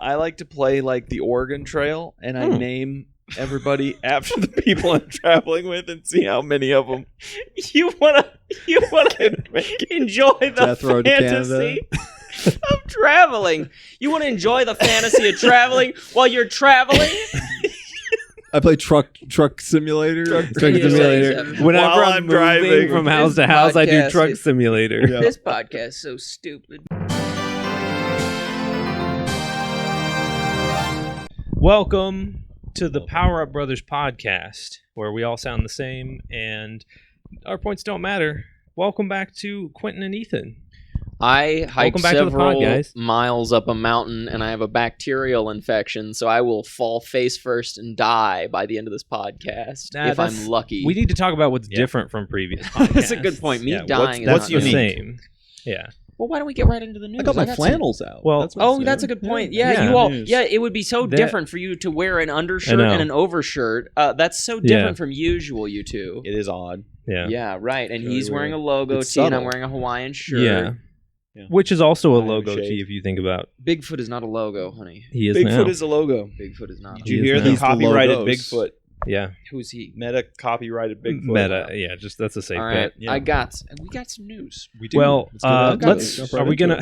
I like to play like the Oregon Trail, and I name everybody after the people I'm traveling with, and see how many of them. You wanna enjoy the Death Road to fantasy of traveling. You want to enjoy the fantasy of traveling while you're traveling. I play truck simulator. Truck simulator. Whenever While I'm I'm driving. moving from house to house, I do podcast truck is- simulator. Yeah. This podcast is so stupid. Welcome to the Power Up Brothers podcast, where we all sound the same and our points don't matter. Welcome back to Quentin and Ethan. I hiked Welcome back to the pod, several guys. miles up a mountain, and I have a bacterial infection, so I will fall face first and die by the end of this podcast Nah, if I'm that's- lucky. We need to talk about what's different from previous podcasts. That's a good point. Me dying What's is the not unique? same? Yeah. Well, why don't we get right into the news? I got my some- flannels out. Well, what's Oh, new. that's a good point. Yeah, Yeah. you all. News. Yeah, it would be so That- different for you to wear an undershirt know. and an overshirt. That's so different from usual, you two. It is odd. Yeah. Yeah, right. And Really he's wearing a weird. logo It's tee, and I'm subtle. wearing a Hawaiian shirt. Yeah. Yeah. Which is also a I am logo shade. tee if you think about Bigfoot is not a logo, honey. he is Bigfoot now. is a logo. Bigfoot is not. Did A you He is hear now. the He's the copyrighted logos. Bigfoot? Yeah. Who's he? Meta copyrighted Bigfoot. Meta. Yeah, just that's a safe All bet. right, Yeah. we got some news. We do. Well, Let's go back to let's. it. Jump right Are we into gonna?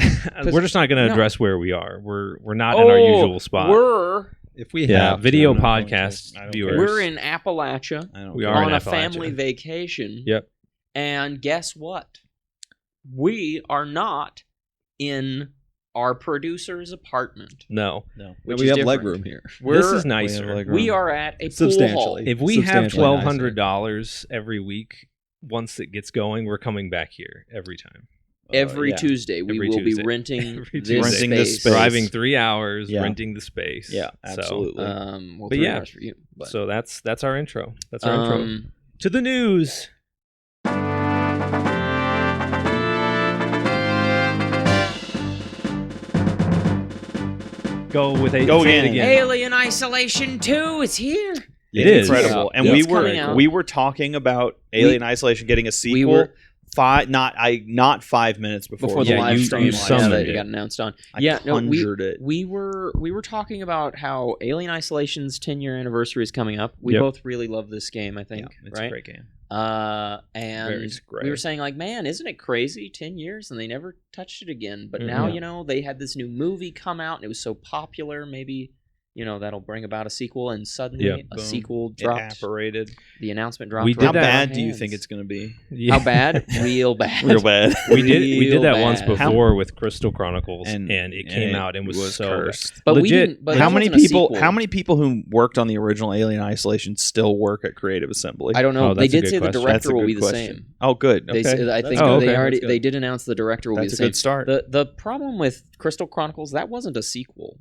it. We're just not gonna No. address where we are. We're not in our usual spot. If we Yeah, have video I'm not going podcast to. I don't viewers. care. We're in Appalachia I don't We care. are on in a Appalachia. family vacation. Yep. And guess what? We are not in our producer's apartment. No. No. Which we is have different. legroom here. We're, This is nicer. We are at a pool hall. Substantially. If we have Substantially $1,200 every week, once it gets going, we're coming back here every time. Every yeah. Tuesday, we Every will Tuesday. be renting Every this Tuesday. Renting this space. space. Driving 3 hours, Yeah. renting the space. Yeah, So, absolutely. Well, But 3 yeah. hours for you. But, So that's our intro. That's our intro. um, To the news. Go with a Go say it again. Alien Isolation 2 is here. It is. Incredible. Yeah. And Yeah. we It's coming out. were talking about Alien Isolation getting a sequel. were- not 5 minutes before The Yeah, live you stream summoned that it. got announced on. I yeah, no, conjured it. we were talking about how Alien Isolation's 10-year anniversary is coming up. We Yep. both really love this game, I think, It's right? a great game. And Very great. we were saying like, man, isn't it crazy? 10 years and they never touched it again. But now, Yeah. you know, they had this new movie come out and it was so popular. Maybe, you know, that'll bring about a sequel. And suddenly Yeah. a Boom. sequel It dropped. apparated. The announcement dropped. We did right How in that- our bad do you hands. think it's going to be? Yeah. How bad? Real bad. Real bad. We did Real that once bad. before with Crystal Chronicles, And- and it came and out and was so cursed. But we legit. didn't. But How that many wasn't a people? sequel. How many people who worked on the original Alien Isolation still work at Creative Assembly? I don't know. Oh, They that's a did good say the question. That's director a will good be the question. same. Oh, good. They Okay. said, I That's think good. they Okay, already that's good. they did announce the director will That's be a the same. good start. The problem with Crystal Chronicles, that wasn't a sequel.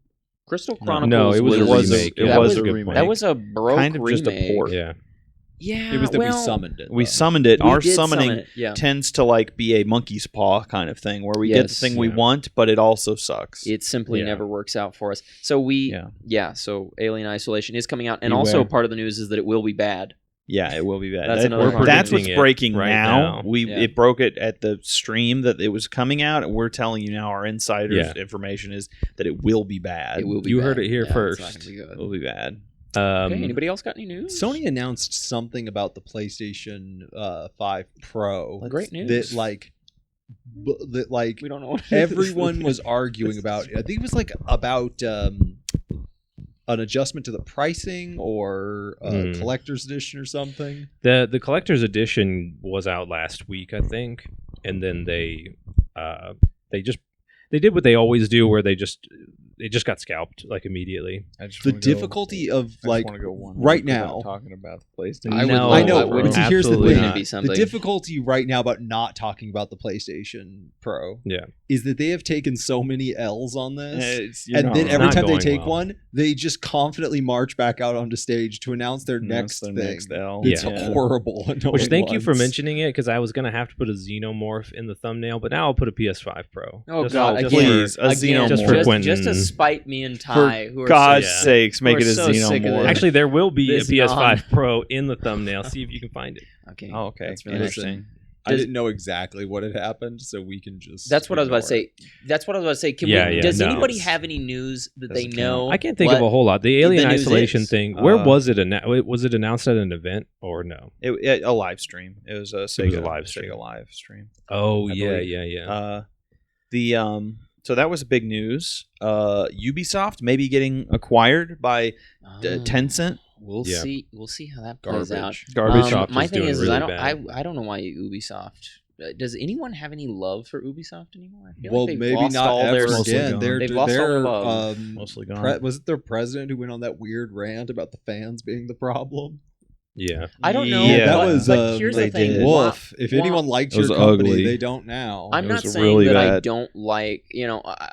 Crystal Chronicles No, it was a remake. It that was was a good remake. point. that was a broke Kind of remake. just a port. Yeah. Yeah, It was that well, we summoned it. We though. summoned it. we Our did summoning summon it, yeah. tends to like be a monkey's paw kind of thing, where we get the Yes. thing we Yeah. want, but it also sucks. It simply Yeah. never works out for us. So we, Yeah. so Alien Isolation is coming out, and Beware. also part of the news is that it will be bad. Yeah, it will be bad. That's That- another part. that's Predicting what's it breaking right now. now. Yeah. It broke it at the stream that it was coming out, and we're telling you now. Our insiders' Yeah. information is that it will be bad. It will be. You bad. heard it here Yeah, first. It's not gonna be good. It will be bad. Okay, anybody else got any news? Sony announced something about the PlayStation 5 Pro. Great news. That like we don't know. What it is. everyone was arguing about. I think it was like about an adjustment to the pricing or a collector's edition or something. The collector's edition was out last week, I think, and then they did what they always do, where they just got scalped like immediately. The difficulty of like right now. talking about the PlayStation. I would No, love I know, that, bro. but see, here's the absolutely thing. Wouldn't it be not. something? The difficulty right now about not talking about the PlayStation Pro Yeah. is that they have taken so many L's on this. And then It's every not time they going take well. one, they just confidently march back out onto stage to announce their next the thing. next L. It's Yeah. horrible. Which thank you for mentioning it, because I was gonna have to put a Xenomorph in the thumbnail, but now I'll put a PS5 Pro. Oh Just- God! just Again, please, a again, Just for just, Quentin. just to spite me and Ty, who are God's Yeah. sakes, make We're it a so sick of Xenomorph. this. Actually, there will be a This PS5 Pro in the thumbnail. See if you can find it. okay. Oh, okay. That's really Interesting. I didn't know exactly what had happened, so we can just. That's what I was about to ignore say. That's what I was about to say. Does anybody have any news that they know? I can't think of a whole lot. The alien isolation is. thing. Where was it? Was it announced at an event or no? A live stream. It was a Sega live stream. Sega live stream. Oh I yeah. believe. So that was big news. Ubisoft maybe getting acquired by Tencent. We'll see. We'll see how that plays out. Garbage. My thing is, really I don't know why Ubisoft. Does anyone have any love for Ubisoft anymore? I feel Well, like they've maybe lost not all ever their, again. They've lost all their love. Mostly gone. Was it their president who went on that weird rant about the fans being the problem? Yeah. I don't know. Yeah, that but, was. but here's the they thing. did. Wolf. If anyone liked It was your company, ugly. they don't now. I'm It not was saying really that I bad. don't like,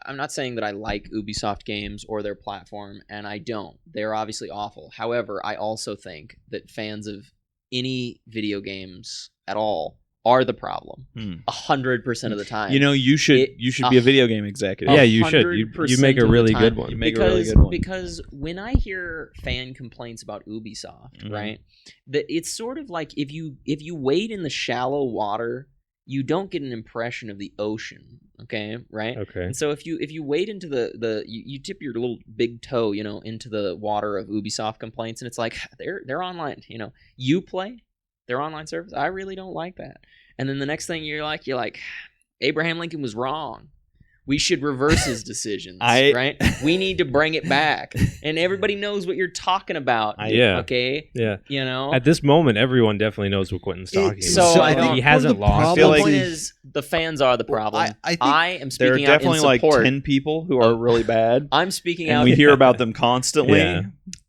I'm not saying that I like Ubisoft games or their platform, and I don't. They're obviously awful. However, I also think that fans of any video games at all are the problem 100% of the time. You should be a video game executive. Yeah, you should. You 100% make a of the really time. good one. You make a really good one. Because when I hear fan complaints about Ubisoft, right, that it's sort of like if you wade in the shallow water, you don't get an impression of the ocean. Okay, right? Okay. And so if you wade into you tip your little big toe, into the water of Ubisoft complaints, and it's like they're online. You play their online service. I really don't like that. And then the next thing you're like, Abraham Lincoln was wrong. We should reverse his decisions, right? We need to bring it back. And everybody knows what you're talking about. Yeah. Okay? Yeah. At this moment, everyone definitely knows what Quentin's talking So about. I don't- He hasn't lost. feel The like- point is, the fans are the problem. I think I am There are speaking out in definitely like support. 10 people who are really bad, I'm speaking and out. we hear about them constantly. Yeah.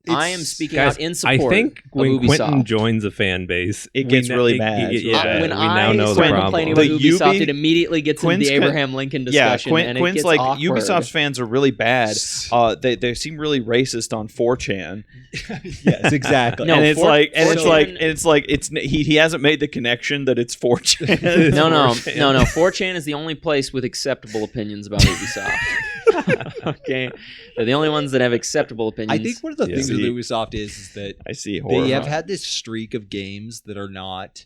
I am speaking Guys, out in I support. think when of Quentin Ubisoft. joins a fan base, It gets really bad. It's really bad. When we I now know the start problem. complaining about The Ubisoft, Ubi- it immediately gets into Quinn's the Abraham Lincoln discussion. and it Quinn's gets like awkward. Ubisoft's fans are really bad. They seem really racist on 4chan. Yes, exactly. No, and it's 4chan like he hasn't made the connection that it's 4chan. No. 4chan is the only place with acceptable opinions about Ubisoft. Okay, they're the only ones that have acceptable opinions. I think one of the things with Ubisoft is that I see horror. they have had this streak of games that are not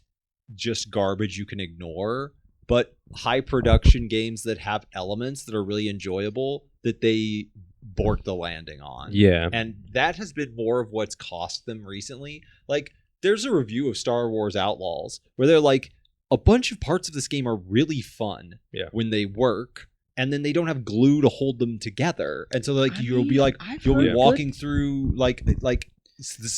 just garbage you can ignore, but high production games that have elements that are really enjoyable that they borked the landing on. Yeah. And that has been more of what's cost them recently. Like, there's a review of Star Wars Outlaws where they're like, a bunch of parts of this game are really fun when they work, and then they don't have glue to hold them together. And so you'll be walking through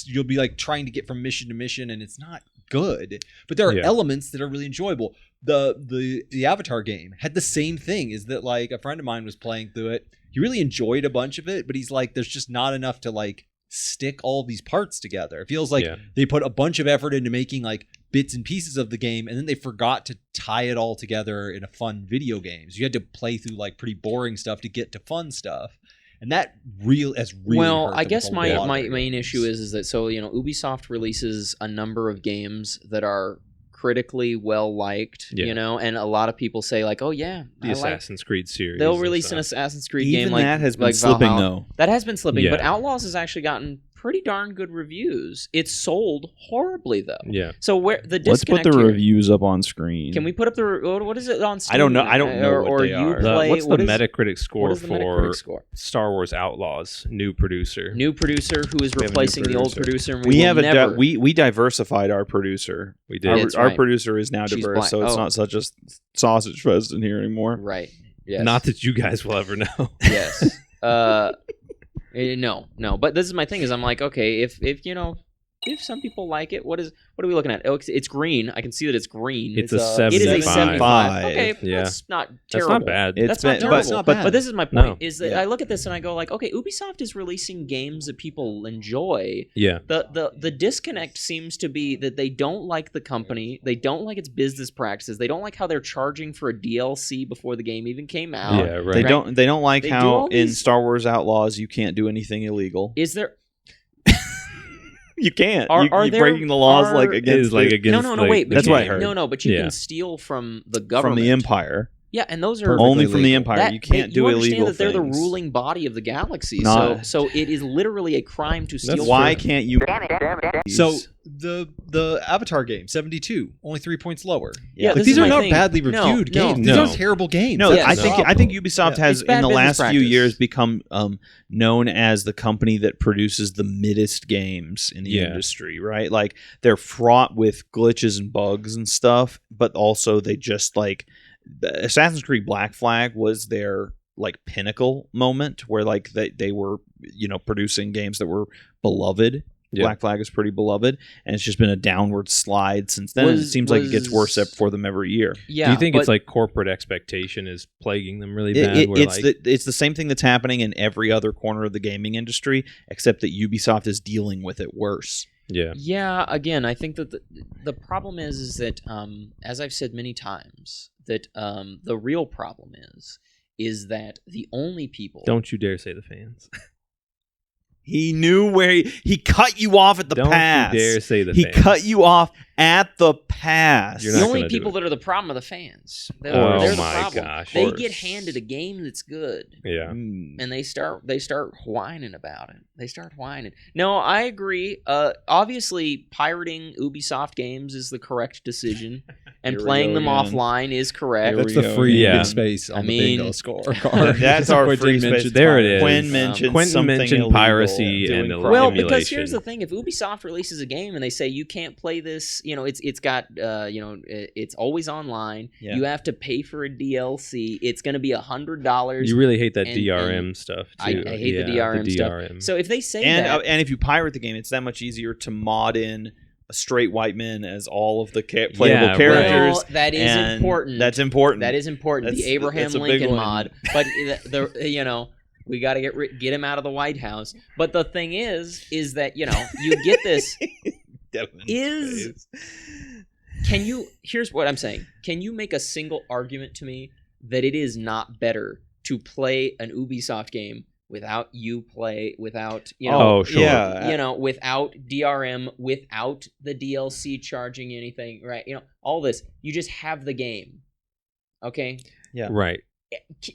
you'll be like trying to get from mission to mission, and it's not good. But there are elements that are really enjoyable. The Avatar game had the same thing, is that like a friend of mine was playing through it. He really enjoyed a bunch of it, but he's like, there's just not enough to like stick all these parts together. It feels like they put a bunch of effort into making like bits and pieces of the game, and then they forgot to tie it all together in a fun video game. So you had to play through like pretty boring stuff to get to fun stuff. And that really well, hurt I them guess with a lot of my their main games. issue is that Ubisoft releases a number of games that are critically well liked, and a lot of people say like, oh yeah, the Assassin's Creed series. They'll release an Assassin's Creed Even game like that has been like slipping Valhalla. though. That has been slipping, Yeah. but Outlaws has actually gotten pretty darn good reviews. It's sold horribly though. Yeah. So where the Let's put disconnect the here- reviews up on screen. Can we put up what is it on Steam? I don't know. I don't know what or they are. Uplay? What's the What is- Metacritic score what is the for Metacritic score? Star Wars Outlaws? New producer. New producer who is We have a new replacing the old producer. producer. And We will have never. we diversified our producer. We did. That's Our right. producer is now She's diverse, black. so it's Oh. not such a sausage fest in here anymore. Right. Yes. Not that you guys will ever know. Yes. No. But this is my thing. Is I'm like, okay, if some people like it, what are we looking at? Oh, it's green. I can see that it's green. It's a It is a 75. 75. Okay, Yeah. that's not That's terrible. not bad. That's not been- terrible. it's not bad. But this is my point: No. is that I look at this and I go like, okay, Ubisoft is releasing games that people enjoy. Yeah. The disconnect seems to be that they don't like the company, they don't like its business practices, they don't like how they're charging for a DLC before the game even came out. Yeah, right. They don't like They do how all in these- Star Wars Outlaws you can't do anything illegal. Is there? You can't. Are You're there- breaking the laws are- like It against is like it. against. No. like, Wait. the That's what I game. heard. No. But you Yeah. can steal from the government. from the Empire. Yeah, and those are only from the legal. Empire. You can't do you understand illegal that they're the things. ruling body of the galaxy. Not- So it is literally a crime to steal. Why from- can't you? So the Avatar game, 72, only 3 points lower. Yeah, Like, this these is are my not thing. badly No, reviewed no, games. no. These are terrible games. No, Yes. I think Ubisoft Yeah. has It's bad in the business last few practice. years become known as the company that produces the middest games in the Yeah. industry, right? Like they're fraught with glitches and bugs and stuff, but also they just like Assassin's Creed Black Flag was their like pinnacle moment where like they were producing games that were beloved. Yeah. Black Flag is pretty beloved, and it's just been a downward slide since then. And it seems like it gets worse for them every year. Yeah, Do you think but it's like corporate expectation is plaguing them really It- bad? it- where, it's it's the same thing that's happening in every other corner of the gaming industry, except that Ubisoft is dealing with it worse. yeah. Yeah, again, I think that the problem is that, as I've said many times, that the real problem is that the only people... Don't you dare say the fans. He knew where he cut you off at the Don't pass. you dare say the He fans. cut you off at the pass. You're The not only gonna do people it. that are the problem are the fans. They're, Oh they're the my problem. gosh. They Of get course. handed a game that's good. Yeah. Mm. And they start whining about it. They start whining. No, I agree. Obviously, pirating Ubisoft games is the correct decision, and Here we playing go them again. offline is correct. Here That's we the go free again. space on I the mean, bingo scorecard. That's our Quentin free space. mentions There it piracy. is. Quinn mentioned Quentin something mentioned illegal, piracy doing and crime. Well, emulation. because here's the thing: if Ubisoft releases a game and they say you can't play this, it's got it's always online. Yeah. You have to pay for a DLC. It's going to be $100. You really hate that and- DRM stuff too. I hate the DRM stuff. So if they say that, And if you pirate the game, it's that much easier to mod in a straight white man as all of the playable Yeah, characters. well, that is and important. That's important. That is important. The Abraham that's a big Lincoln one. mod, but we got to get him out of the White House. But the thing is that you get this. Devin's face. Here's what I'm saying. Can you make a single argument to me that it is not better to play an Ubisoft game without without Oh, sure. Yeah. without DRM, without the DLC charging anything, right? All this. You just have the game. Okay? Right.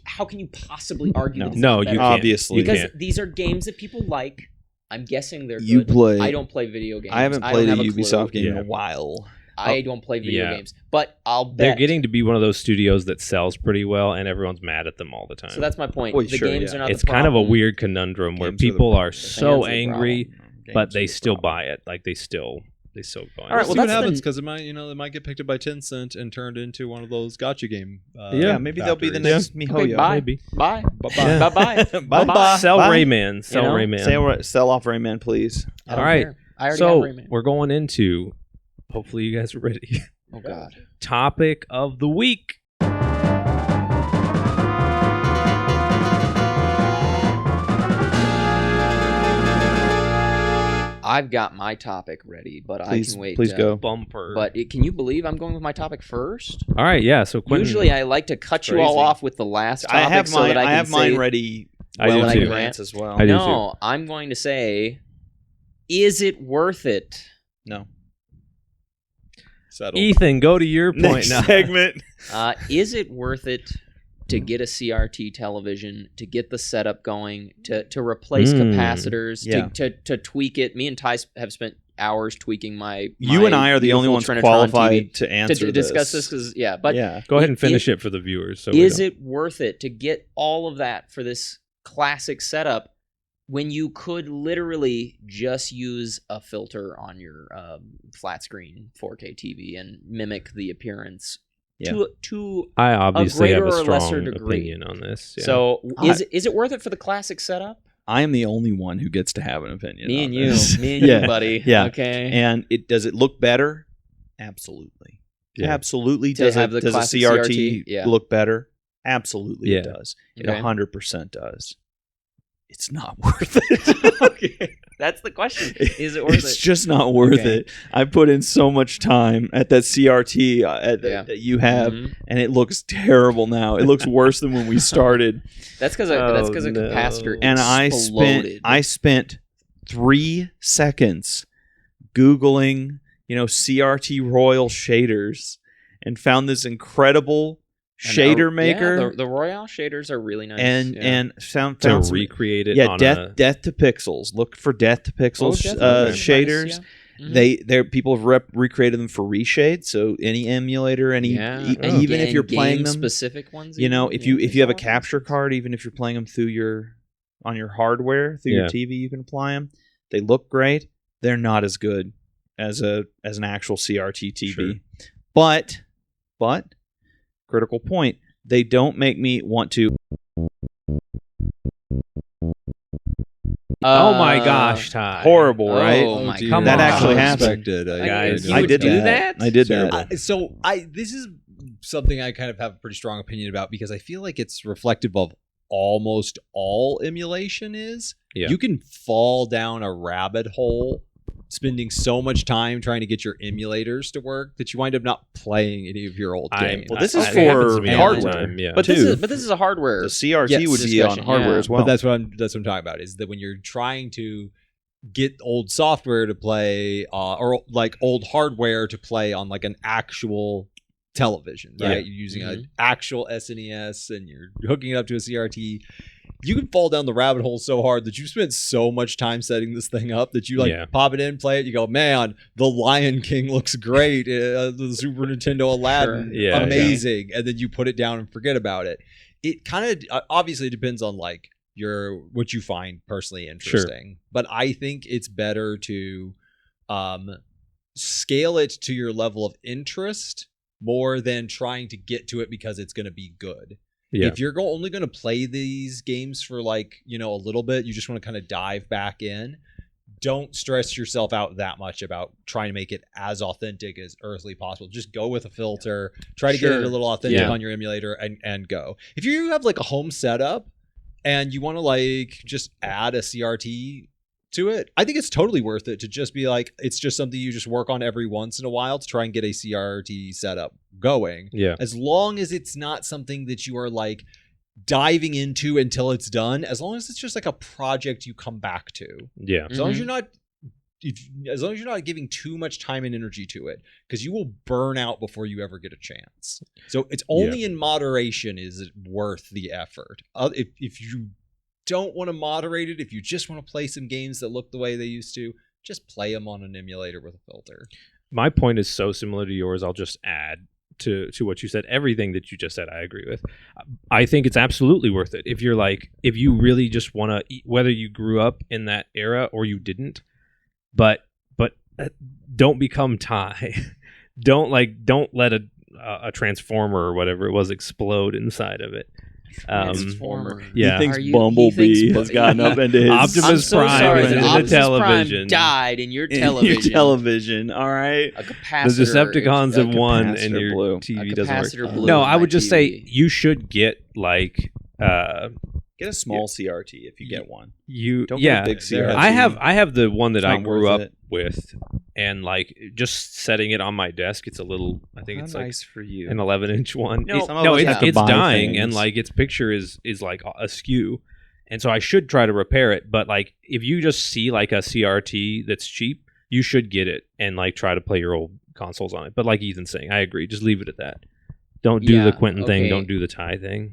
How can you possibly argue that it's No, not you better? can't. Obviously. You Because can't. these are games that people like. I'm guessing they're You good. play- I don't play video games. I haven't don't played a have clue. Ubisoft game in Yeah. a while. I don't play video Yeah. games, but I'll bet They're getting to be one of those studios that sells pretty well, and everyone's mad at them all the time. So that's my point. Well, the sure, games yeah. are not it's the kind of a problem. weird conundrum where Games are the people problem. are The so fans are the angry, Games but are they the still problem. buy it. Like they still go. All right, We'll well, see what that's happens the- because it might, they might get picked up by Tencent and turned into one of those gotcha game. Yeah, maybe they'll be the factories. next Okay, MiHoYo. bye. Maybe. Bye. Bye-bye. Bye-bye. Bye-bye. Sell Bye. Rayman. Sell You know? Rayman. Sell off Rayman, please. I don't All right. care. I already So have Rayman. we're going into. Hopefully, you guys are ready. Oh God. Topic of the week. I've got my topic ready, but I Please, can wait. please go. Bumper. But can you believe I'm going with my topic first? all right, yeah. So Quentin, Usually, I like to cut you all Crazy. off with the last topic I have so mine. that I can have mine say, ready. I do well in too. advance as well. I do No, I'm going to say, is it worth it? No. Settled. Ethan, go to your point Next now. segment. Is it worth it to get a CRT television, to get the setup going, to replace capacitors, Yeah. to tweak it? Me and Ty have spent hours tweaking my You and I are the only beautiful ones Trinitron qualified TV to answer to discuss this because yeah. Go ahead and It- finish it- it for the viewers. So we is don't- it worth it to get all of that for this classic setup when you could literally just use a filter on your flat screen 4K TV and mimic the appearance to I obviously have greater a or lesser strong degree. opinion on this. Yeah. So is it worth it for the classic setup? I am the only one who gets to have an opinion. Me on and you, this. me and Yeah. you, buddy. Yeah. Okay. And does it look better? Absolutely. Yeah. Absolutely. To Does have the a classic CRT, yeah. look better? Absolutely Yeah. it does. It Okay. 100% does. It's not worth it. Okay. That's the question. Is it worth It's it? just not worth Okay. it. I put in so much time at that CRT that you have, Mhm. and it looks terrible now. It looks worse than when we started. That's because Oh, a no. capacitor And exploded. I spent 3 seconds Googling, CRT Royal shaders, and found this incredible shader maker. Yeah, the Royale shaders are really nice. and sound To found some- recreate it yeah, on death to pixels. Look for death to pixels Death to Pixels, shaders. nice, yeah. They're people have recreated them for reshade. So any emulator, even if you're playing them, specific ones, you know, even, if you have a all capture kinds. card, even if you're playing them through on your hardware through Yeah. your TV, you can apply them. They look great. They're not as good as an actual CRT TV, Sure. but critical point, they don't make me want to. Oh my gosh, Ty. Horrible, right? Oh my dear. Come That on. actually I happened. expected. Guys, You I would did do that. that? I did Terrible. that. This is something I kind of have a pretty strong opinion about because I feel like it's reflective of almost all emulation is. Yeah. You can fall down a rabbit hole spending so much time trying to get your emulators to work that you wind up not playing any of your old games. Well, this is it for happens to me all the hardware. time, yeah. But Too. this is a hardware. The CRT Yes, would be on discussion, hardware yeah. as well. But that's what I'm talking about is that when you're trying to get old software to play or like old hardware to play on like an actual television, right? Yeah. You're using an actual SNES and you're hooking it up to a CRT. You can fall down the rabbit hole so hard that you spent so much time setting this thing up that you like pop it in, play it, you go, man, the Lion King looks great. The Super Nintendo Aladdin, Sure. Yeah, amazing. And then you put it down and forget about it. It kind of obviously depends on like what you find personally interesting. But I think it's better to scale it to your level of interest more than trying to get to it because it's going to be good. Yeah. If you're only going to play these games for like, you know, a little bit, you just want to kind of dive back in. Don't stress yourself out that much about trying to make it as authentic as earthly possible. Just go with a filter, try to get it a little authentic on your emulator and go. If you have like a home setup and you want to like just add a CRT to it, I think it's totally worth it to just be like, it's just something you just work on every once in a while to try and get a CRT setup going. Yeah. As long as it's not something that you are like diving into until it's done, as long as it's just like a project you come back to. Yeah. As long as you're not giving too much time and energy to it, because you will burn out before you ever get a chance. So it's only in moderation is it worth the effort. If you don't want to moderate it, if you just want to play some games that look the way they used to, just play them on an emulator with a filter. My point is so similar to yours. I'll just add to what you said. Everything that you just said, I agree with. I think it's absolutely worth it. If you really just want to, whether you grew up in that era or you didn't, but don't become Ty. don't let a transformer or whatever it was explode inside of it. Transformer. Yeah. He thinks Bumblebee has gotten up into his Optimus I'm so Prime sorry is that in the Optimus television. Prime died in your in television. your television. All right. A The capacitor. Decepticons have won, and capacitor your blew. TV A doesn't work. capacitor blew No, in I my would just say TV. you should get like Get a small CRT if you get one. you Don't yeah. get a big CRT. I have the one that It's I not grew worth up it. with, and like just setting it on my desk, it's a little. I think How it's nice for you. like an 11-inch one. No, some of no, us it's have to buy dying, and things. like its picture is like askew, and so I should try to repair it. But like if you just see like a CRT that's cheap, you should get it and like try to play your old consoles on it. But like Ethan's saying, I agree. Just leave it at that. Don't do the Quentin thing. okay. Don't do the Ty thing.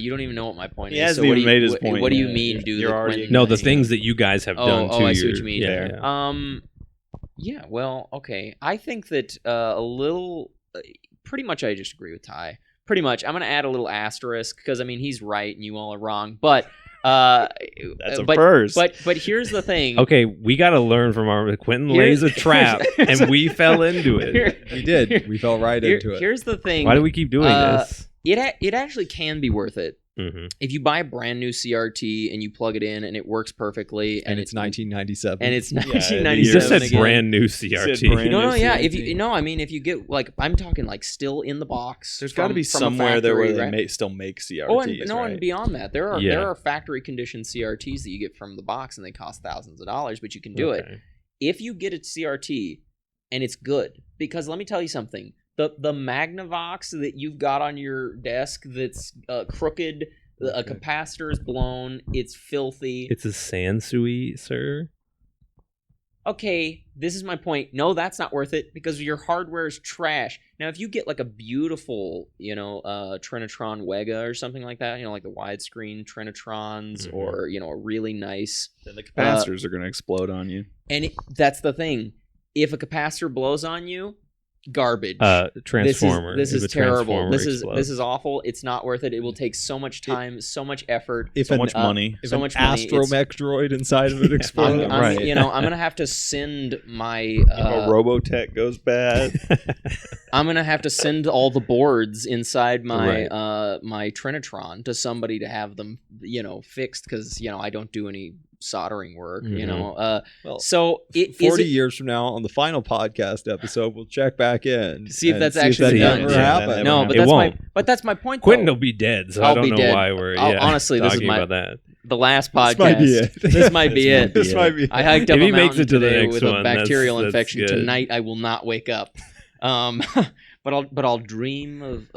You don't even know what my point He is. hasn't So what even do you- made his what- point What do you yet. mean? Do You're the already- Quentin No, the thing? things that you guys have done. Oh, to I see your, what you mean. Yeah, yeah. Yeah. Well, okay. I think that a little. Pretty much, I just agree with Ty. Pretty much, I'm gonna add a little asterisk because I mean he's right and you all are wrong. But That's a first. But here's the thing. Okay, we got to learn from our Quentin Here- lays a trap, here's- and we fell into it. Here- We did. We fell right into it. Here's the thing. Why do we keep doing this? It actually can be worth it Mm-hmm. if you buy a brand new CRT and you plug it in and it works perfectly And it's 1997. and it's Yeah, 1997. You just said again. brand new said CRT. brand No, new yeah. CRT. If you no, I mean, if you get like, I'm talking like still in the box. There's got to be from a somewhere there where factory, they right? still make CRTs. Oh, and no, right? and beyond that, there are Yeah. factory conditioned CRTs that you get from the box, and they cost thousands of dollars, but you can do it Okay. if you get a CRT and it's good. Because let me tell you something: the Magnavox that you've got on your desk that's crooked, a capacitor is blown, it's filthy. It's a Sansui, sir. okay, this is my point. No, that's not worth it because your hardware is trash. Now, if you get like a beautiful, Trinitron Wega or something like that, like the widescreen Trinitrons, or a really nice, then the capacitors are going to explode on you. And that's the thing. If a capacitor blows on you, garbage. Transformer. This is terrible. This is awful. It's not worth it. It will take so much time, so much effort, so much money. If an astromech droid inside of it explodes, right? I'm gonna have to send my if a Robotech goes bad. I'm gonna have to send all the boards inside my my Trinitron to somebody to have them fixed, because I don't do any soldering work. So 40 years from now on the final podcast episode, we'll check back in to see if that's actually done. No, but that's my point. Quentin will be dead, so I don't know why we're honestly this is about that. The last podcast. This might be it. This might be it. I hiked up if a he makes mountain it to the today next with one, a bacterial that's infection. good. Tonight I will not wake up. But I'll dream of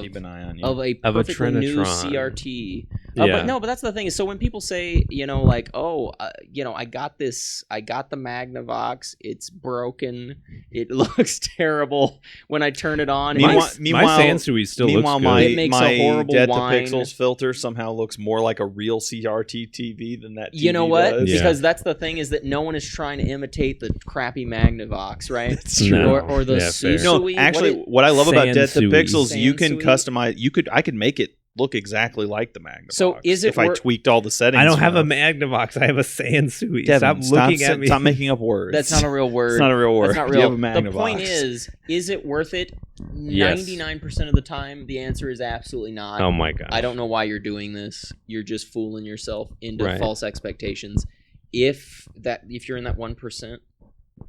keep an eye on you. of a Of a perfectly new Trinitron. CRT. Yeah. But that's the thing is, so when people say, I got this, I got the Magnavox, it's broken, it looks terrible when I turn it on. My Sansui still looks good. It makes a horrible Death whine. to Pixels filter somehow looks more like a real CRT TV than that TV You know what? does. Because that's the thing, is that no one is trying to imitate the crappy Magnavox, right? That's true. Or the fair. Susui. No, actually, what I love about Death to Sansui. Pixels, you can Sansui. customize. I could make it look exactly like the Magnavox. So is it if I tweaked all the settings? I don't have a enough. Magnavox. I have a Sansui. Devin, Stop looking at me. Stop making up words. That's not a real word. It's not a real word. That's not You real. have a Magnavox. The point is it worth it? Yes. 99% of the time, the answer is absolutely not. Oh my god. I don't know why you're doing this. You're just fooling yourself into Right. false expectations. If you're in that 1%,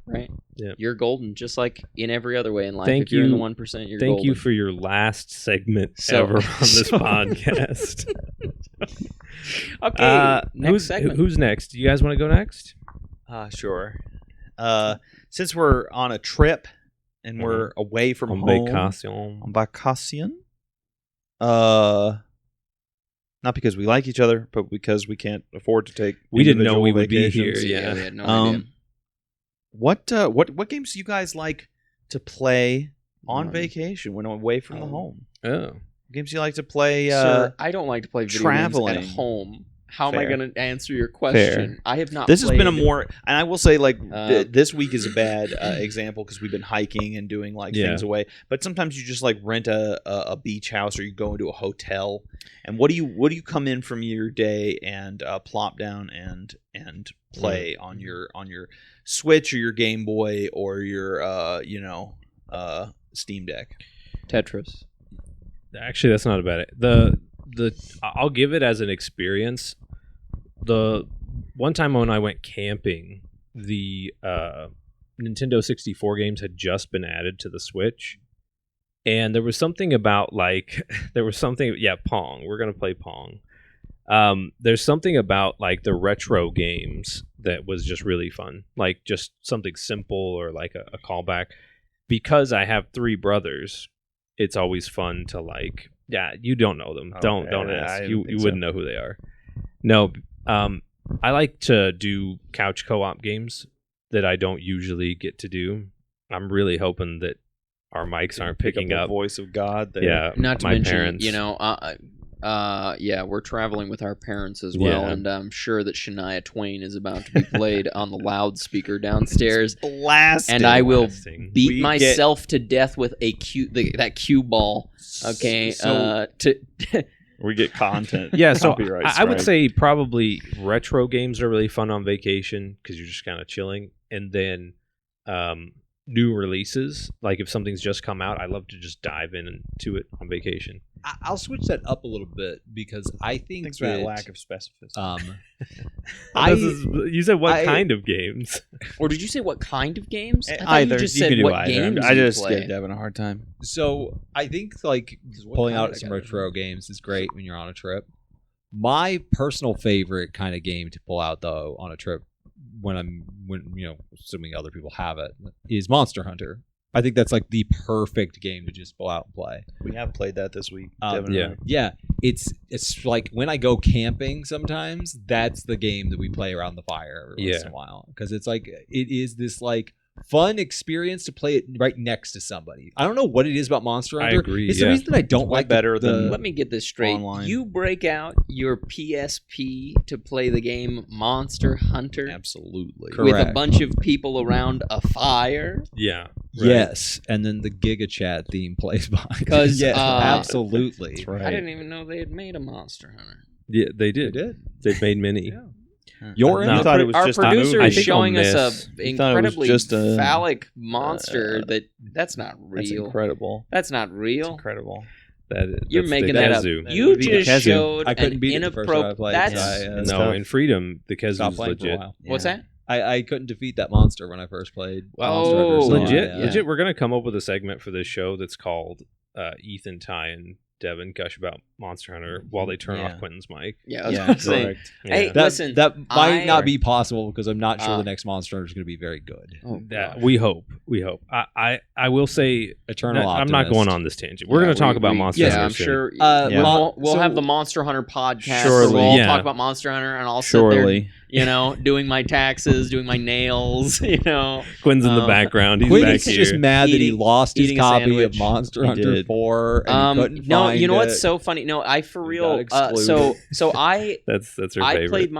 right? Yep. You're golden, just like in every other way in life. Thank if you're in you. the 1%, you're Thank golden. you for your last segment So- ever on this podcast. Okay, next segment. Who's next? Do you guys want to go next? Sure. Since we're on a trip and we're away from On home, vacation. on vacation, not because we like each other, but because we can't afford to take. We didn't know individual we would be vacations. here. Yeah. we had no idea. What games do you guys like to play on Um, vacation when away from the home? Oh. Games you like to play? Sir, I don't like to play video traveling. games at home. How am I Fair. going to answer your question? I have not. This has been a played- more, and I will say, like Uh, this week is a bad example because we've been hiking and doing like Yeah. things away. But sometimes you just like rent a beach house or you go into a hotel. And what do you come in from your day and plop down and play on your Switch or your Game Boy or your Steam Deck? Tetris. Actually, that's not a bad. The I'll give it as an experience. The one time when I went camping, the Nintendo 64 games had just been added to the Switch, and there was something about Pong. We're gonna play Pong. There's something about like the retro games that was just really fun, like just something simple or like a callback. Because I have 3 brothers, it's always fun to like. Yeah, you don't know them. Don't ask. You wouldn't know who they are. No, I like to do couch co-op games that I don't usually get to do. I'm really hoping that our mics aren't picking the up. voice of God there. Yeah, Not to my mention, parents. we're traveling with our parents as well, Yeah. and I'm sure that Shania Twain is about to be played on the loudspeaker downstairs, Blasting. and I will Blasting. beat We myself to death with that cue ball. Okay, So we get content. Yeah, so copyright I would strike. say probably retro games are really fun on vacation because you're just kind of chilling, and then new releases, like if something's just come out, I love to just dive into it on vacation. I'll switch that up a little bit because I think Thanks for that lack of specificity. You said what I- kind of games? Or did you say what kind of games? I thought Either you just could said do what either. games I you just play. give Devin a hard time. So I think like what pulling kind out I some gotta retro games is great when you're on a trip. My personal favorite kind of game to pull out though on a trip when assuming other people have it, is Monster Hunter. I think that's like the perfect game to just go out and play. We have played that this week. Um, Devin and I. Yeah, it's like when I go camping sometimes, that's the game that we play around the fire every once in a while, because it's like it is this like fun experience to play it right next to somebody. I don't know what it is about Monster Hunter. I agree, It's the reason that I don't way like better the than- Let me get this straight. Online. You break out your PSP to play the game Monster Hunter Absolutely. Correct. with a bunch of people around a fire. Yeah. Yes, and then the Giga Chat theme plays behind. 'Cause, yeah, uh, absolutely. That's right. I didn't even know they had made a Monster Hunter. Yeah, they did. They did. They've made many. Yeah. Your No. You thought it was Our just a producer movie. is showing us miss. a You thought it was incredibly just a- phallic monster that's not That's real. incredible. That's not It's real. incredible. You're That's making the that up. Kazoo. You Beat the just Kazoo. showed I couldn't an beat it the first time I played. That's I, It's No, tough. in Freedom, the stopped Kazoo's playing for a legit. while. what's that? I couldn't defeat that monster when I first played. Oh, Monster Hunter, so Legit, I, legit. We're gonna come up with a segment for this show that's called Ethan, Ty, and Devin gush about Monster Hunter while they turn Yeah. off Quentin's mic. Yeah, I was Yeah, gonna say. correct. Hey, Yeah. That, listen, that might I- not be possible because I'm not sure Uh, the next Monster Hunter is going to be very good. Oh, That gosh. we hope. I will say Eternal I'm not Optimist. going on this tangent. We're Yeah, gonna talk about Monster Yeah, Hunter. I'm soon. sure. Yeah. We'll So- have the Monster Hunter podcast. Surely. Where we'll all Yeah. talk about Monster Hunter, and I'll sit there, Surely. doing my taxes, doing my nails, Quinn's in the background. He's Quinn back is here. just mad that he Eating- lost his eating a copy sandwich. of Monster He Hunter did. 4 and he couldn't No, find you know what's it. so funny? No, I for He real. got So excluded. I That's her I favorite. played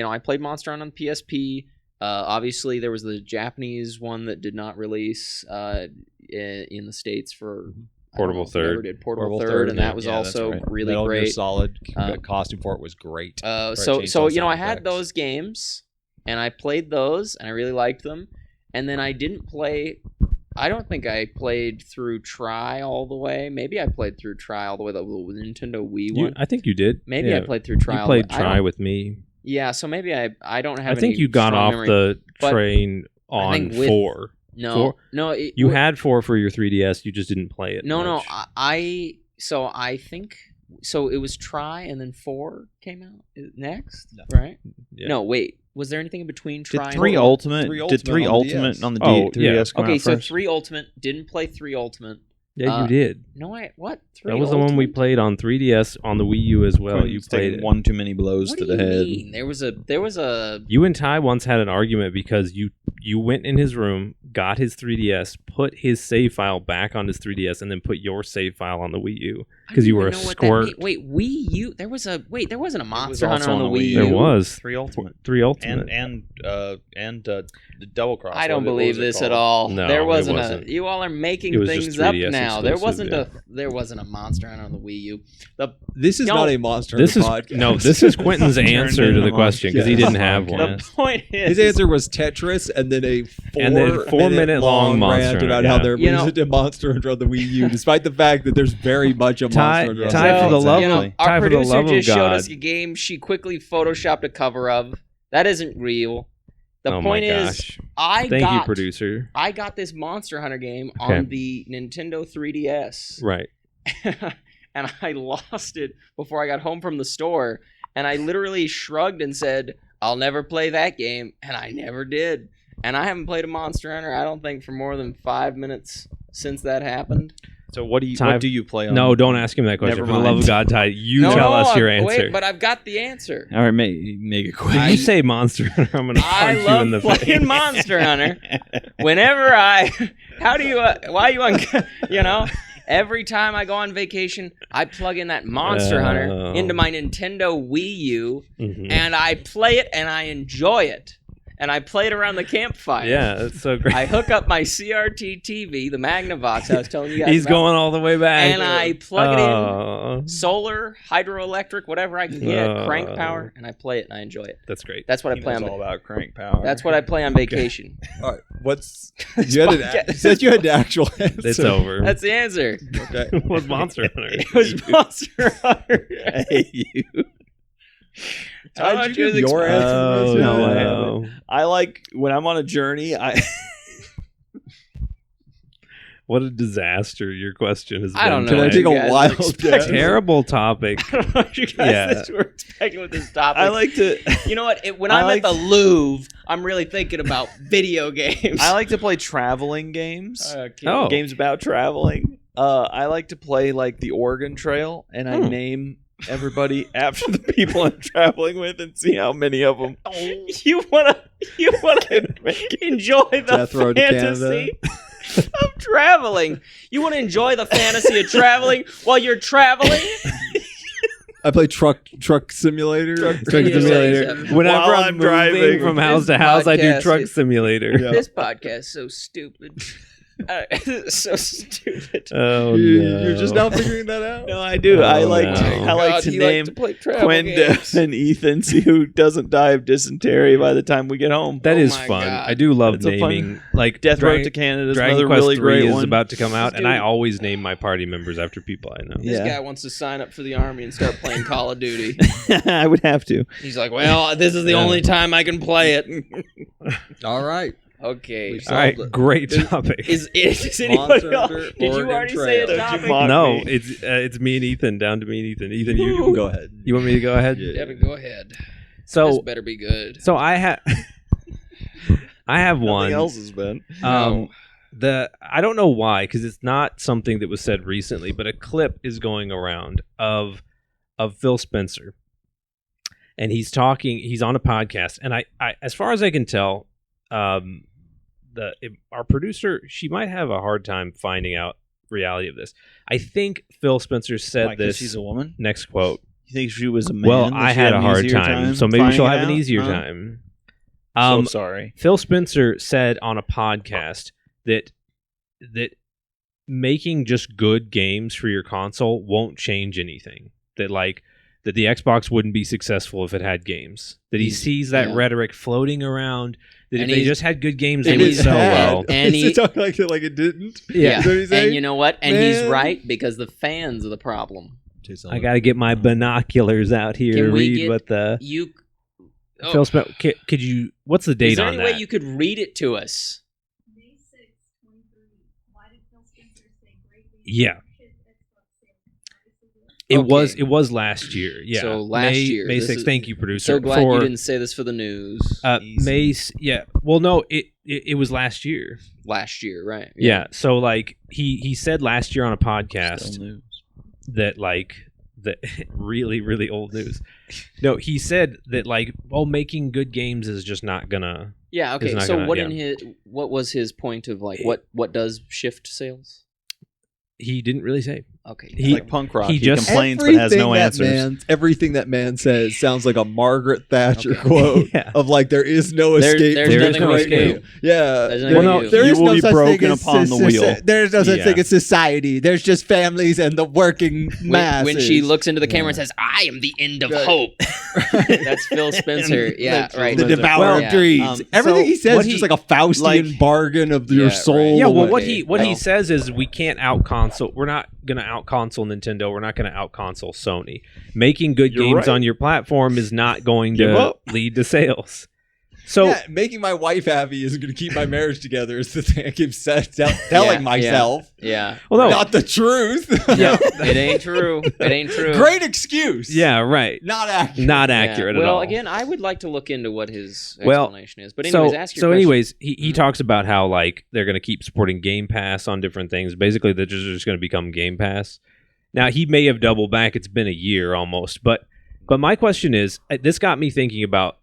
I played Monster Hunter on the PSP. Obviously, there was the Japanese one that did not release in the States for I don't Portable know if it ever Third. did. Portable Third, and that was Yeah, that's also right. really Metal Gear great. Solid Um, costume for it was great. So Chainsaw I sound had effects. those games, and I played those, and I really liked them. And then I didn't play. I don't think I played through Try all the way. Maybe I played through Try all the way. The Nintendo Wii one. I think you did. Maybe Yeah. I played through Try. You all the way. played I Try don't- with me. Yeah, so maybe I don't have. I think any you got strong off memory. the But train I on think with- 4. No, 4? no. You had 4 for your 3DS. You just didn't play it. No. much. I think so. It was Try, and then 4 came out next, No. right? Yeah. No, wait. Was there anything in between Try Did and 3 4? Ultimate? Three Did 3 Ultimate Ultimate on the Oh, 3DS come Okay, out so first? 3 Ultimate didn't play 3 Ultimate. Yeah, you did. No, what? 3 That was the one we Ultimate? played on 3DS on the Wii U as well. You Quinn's played taking it. one too many blows What to do the you head. mean? There was a. You and Ty once had an argument because you went in his room, got his 3DS, put his save file back on his 3DS, and then put your save file on the Wii U I because you don't were a even know what that squirt. mean. Wait, Wii U? There wasn't a Monster also Hunter on the on the Wii Wii U. U. There was 3 Ultimate. 3 Ultimate. And the Double Cross. I don't What believe was it this at called? all. No, there it wasn't a. wasn't. You all are making It was things just up 3DS now. There exclusive, wasn't a Monster Hunter on the Wii U. This is No. not a Monster This is Hunter podcast. no. This is Quentin's answer to into the a question because he monster. didn't have Yeah. one. The point is, His answer was Tetris, and then a And then 4-minute long Monster rant Hunter, about yeah. how there You know- isn't a Monster Hunter on the Wii U, despite the fact that there's very much a Ty- Monster Hunter. on Ty, the for the Wii U. love you of- know, our Ty, for the producer love of just showed us God. a game she quickly photoshopped a cover of. That isn't real. The Oh point my is, gosh. I Thank you, got producer. I got this Monster Hunter game Okay. on the Nintendo 3DS. Right. And I lost it before I got home from the store. And I literally shrugged and said, I'll never play that game. And I never did. And I haven't played a Monster Hunter, I don't think, for more than 5 minutes since that happened. So what do you Ty- play on? No, don't ask him that question. Never For the love mind. of God, Ty, you tell us your answer. Wait, but I've got the answer. All right, make it quick. If you say Monster Hunter, I'm gonna I punch you in the love face. playing Monster Hunter. Whenever how do you, why you on, every time I go on vacation, I plug in that Monster Hunter Oh. into my Nintendo Wii U, Mhm. and I play it and I enjoy it. And I play it around the campfire. Yeah, that's so great. I hook up my CRT TV, the Magnavox I was telling you guys He's about, going all the way back. and I plug it in, Oh, solar, hydroelectric, whatever I can get, crank Oh. power, and I play it and I enjoy it. That's great. That's what I He play knows on. all about crank power. That's what I play on vacation. All right, what's This you had podcast- you said you had the actual answer. It's over. That's the answer. Okay. It was Monster Hunter. It was Monster Hunter. Hey, you. How did you do your Oh, answer? no, I no. I like when I'm on a journey. What a disaster your question has been. I don't know. Can I what take you a guys wild were expecting. guess? Terrible topic. I don't know what you guys Yeah. were expecting with this topic. I like to. You know what? When I I'm like- at the Louvre, I'm really thinking about video games. I like to play traveling games. Oh. Games about traveling. I like to play like the Oregon Trail, and I name everybody after the people I'm traveling with, and see how many of them. You wanna enjoy the Death Road to fantasy of traveling. You want to enjoy the fantasy of traveling while you're traveling. I play truck simulator. Truck simulator. Whenever While I'm I'm moving driving. from house to This house, I do podcast truck is- simulator. Yeah. This podcast is so stupid. So stupid. Oh You're just now figuring that out. No, I do. I Oh, like. no. I like God, to you name like to play travel Quinn games. and Ethan, see who doesn't die of dysentery by the time we get home. That Oh is my fun. God. I do love It's a fun- naming. Like Death Dragon, Road to Canada is Dragon another Quest really 3 great is one. about to come out, and dude- I always name my party members after people I know. This Yeah. guy wants to sign up for the army and start playing Call of Duty. I would have to. He's like, well, this is the Yeah. only time I can play it. All right. Okay. We All right, solved it. great topic. Is anybody Monster else? Hunter, Did you Oregon already Trail. say a Don't you topic? mock No, me. it's me and Ethan. Down to me and Ethan. Ethan, You you can go ahead. you want me to go ahead? Yeah. Devin, go ahead. This So better be good. so I have Nothing one. else has been. I don't know why, because it's not something that was said recently, but a clip is going around of Phil Spencer, and he's talking. He's on a podcast, and I as far as I can tell, our producer, she might have a hard time finding out reality of this. I think Phil Spencer said Why, 'cause this. she's a woman. Next quote. You think she was a man? Well, that I she had a an hard easier time, so maybe she'll finding have an out? easier Huh? time. So sorry. Phil Spencer said on a podcast that making just good games for your console won't change anything. That the Xbox wouldn't be successful if it had games. That he sees that yeah. rhetoric floating around. That And if they he's- just had good games, It they would is sell bad. well. And Is he- it talking like it didn't? Yeah. Is that what he's saying? And you know what? And he's Man. right, because the fans are the problem. I got to get my binoculars out here Can to we read get- what the You. Oh, Phil Spencer. Could you? What's the date is there on any that? way you could read it to us? May 6, 23. Why did Phil Spencer say greatly? Yeah. His Xbox sales? Okay. It was last year. Yeah. So last year. May This 6th. is- Thank you, producer. So glad for, you didn't say this for the news Yeah. Well, no, it was last year. last year, right? Yeah. So like he said last year on a podcast Still news. that really, really old news. No, he said that making good games is just not gonna. Yeah. It's Okay. not So gonna- what was his point of what does shift sales? He didn't really say. Okay. It's He- like punk rock. he He, just- complains but has no answers. Everything that man says sounds like a Margaret Thatcher Okay. quote Yeah. of like there is no There's- escape. there's from There is nothing no we right can escape. do. Yeah. There's There- nothing Well, we no, can do. there you is will no be such broken thing as upon the wheel. There's no such Yeah. thing as society. There's just families and the working masses. When she looks into the camera and says, "I am the end of Right. hope," that's Phil Spencer. Yeah, That's right. The devourer Yeah. of dreams. Everything he says what is he- just like a Faustian like- bargain of Yeah, your right. soul. Yeah, well, Okay. what he Well- says is we can't out console. We're not gonna out console Nintendo. We're not gonna out console Sony. Making good You're games right. on your platform is not going Give to up. lead to sales. So Yeah, making my wife happy isn't going to keep my marriage together. Is the thing I keep telling Yeah, myself. Yeah. well, no, Not the truth. Yeah. It ain't true. It ain't true. Great excuse. yeah, right, Not accurate. not Yeah. accurate at well, all. again, I would like to look into what his Well, explanation is. But anyways, ask your question. anyways, he Mhm. talks about how they're going to keep supporting Game Pass on different things. Basically, they're just going to become Game Pass. Now he may have doubled back. It's been a year almost, but my question is, this got me thinking about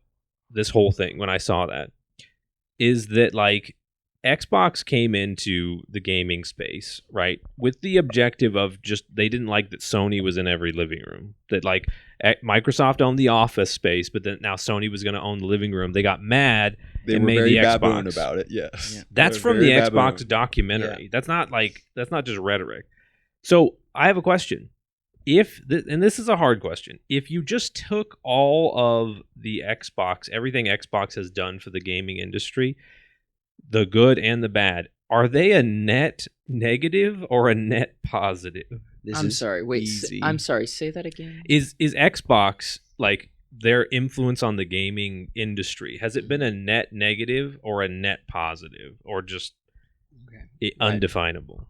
this whole thing when I saw that. Is that Xbox came into the gaming space, right, with the objective of just they didn't like that Sony was in every living room. That Microsoft owned the office space, but then now Sony was going to own the living room. They got mad. They and were made very the baboon Xbox. about it. Yes. Yeah. That's They from were the very Xbox baboon. documentary. That's not just rhetoric. So I have a question. And this is a hard question. If you just took all of the Xbox, everything Xbox has done for the gaming industry, the good and the bad, are they a net negative or a net positive? This I'm is sorry. Wait. easy. I'm sorry. Say that again. Is Xbox their influence on the gaming industry? Has it been a net negative or a net positive or just Okay. undefinable?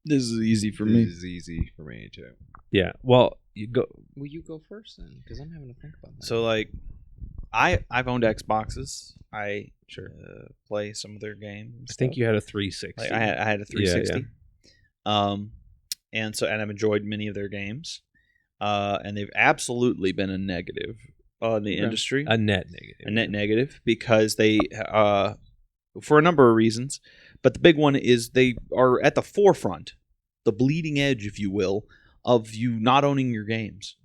This is easy for This me. is easy for me too. Yeah. Well, you go. Will you go first then? Because I'm having to think about that. So I've owned Xboxes. I Sure. play some of their games. I think you had a 360. Like I had a 360. And I've enjoyed many of their games. And they've absolutely been a negative on the industry. A net negative. A net negative because they for a number of reasons, but the big one is they are at the forefront, the bleeding edge, if you will, of you not owning your games.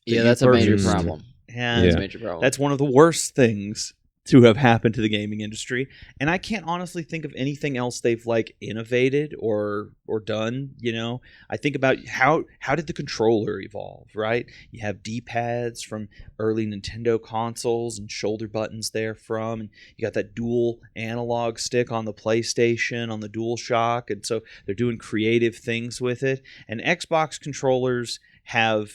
Yeah, that's a major purchased. problem. And That's a major problem. that's one of the worst things to have happened to the gaming industry. And I can't honestly think of anything else they've like innovated or done. You know, I think about how did the controller evolve, right? You have D-pads from early Nintendo consoles and shoulder buttons therefrom, and you got that dual analog stick on the PlayStation, on the DualShock, and so they're doing creative things with it. And Xbox controllers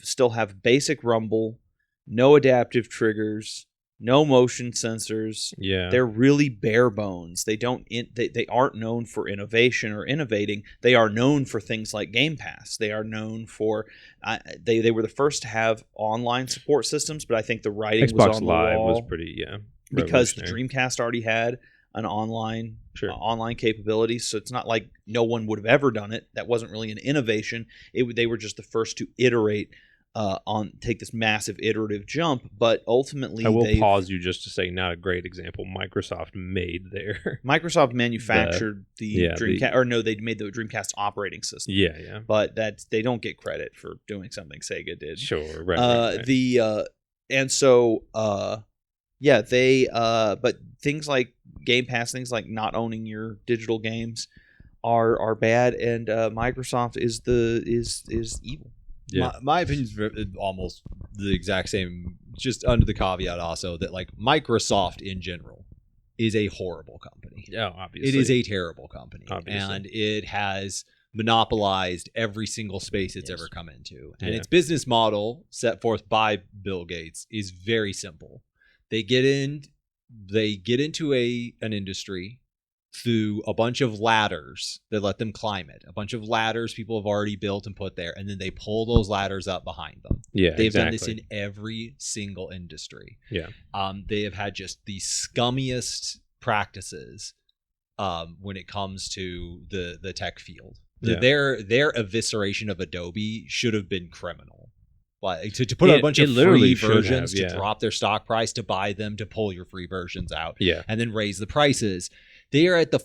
still have basic rumble, no adaptive triggers, no motion sensors. Yeah. They're really bare bones. They aren't known for innovation or innovating. They are known for things like Game Pass. They are known for they were the first to have online support systems, but I think the writing Xbox was on Live the wall was pretty because the revolutionary. Dreamcast already had an online Sure. online capability, so it's not like no one would have ever done it. That wasn't really an innovation. They were just the first to iterate take this massive iterative jump, but ultimately I will pause you just to say, not a great example. Microsoft made their Microsoft manufactured the Dreamcast, they made the Dreamcast operating system. yeah. But they don't get credit for doing something Sega did. Sure, right. But things like Game Pass, things like not owning your digital games are bad, and Microsoft is evil. Yeah. My opinion is almost the exact same, just under the caveat also that like Microsoft in general is a horrible company. Yeah, obviously. It is a terrible company. Obviously. And it has monopolized every single space it's ever come into. And its business model set forth by Bill Gates is very simple. They get into an industry through a bunch of ladders that let them climb it. A bunch of ladders people have already built and put there, and then they pull those ladders up behind them. Yeah, They've done this in every single industry. Yeah. They have had just the scummiest practices when it comes to the tech field. Yeah. Their evisceration of Adobe should have been criminal. Like to put out a bunch of free versions, to drop their stock price, to buy them, to pull your free versions out, and then raise the prices. They are at the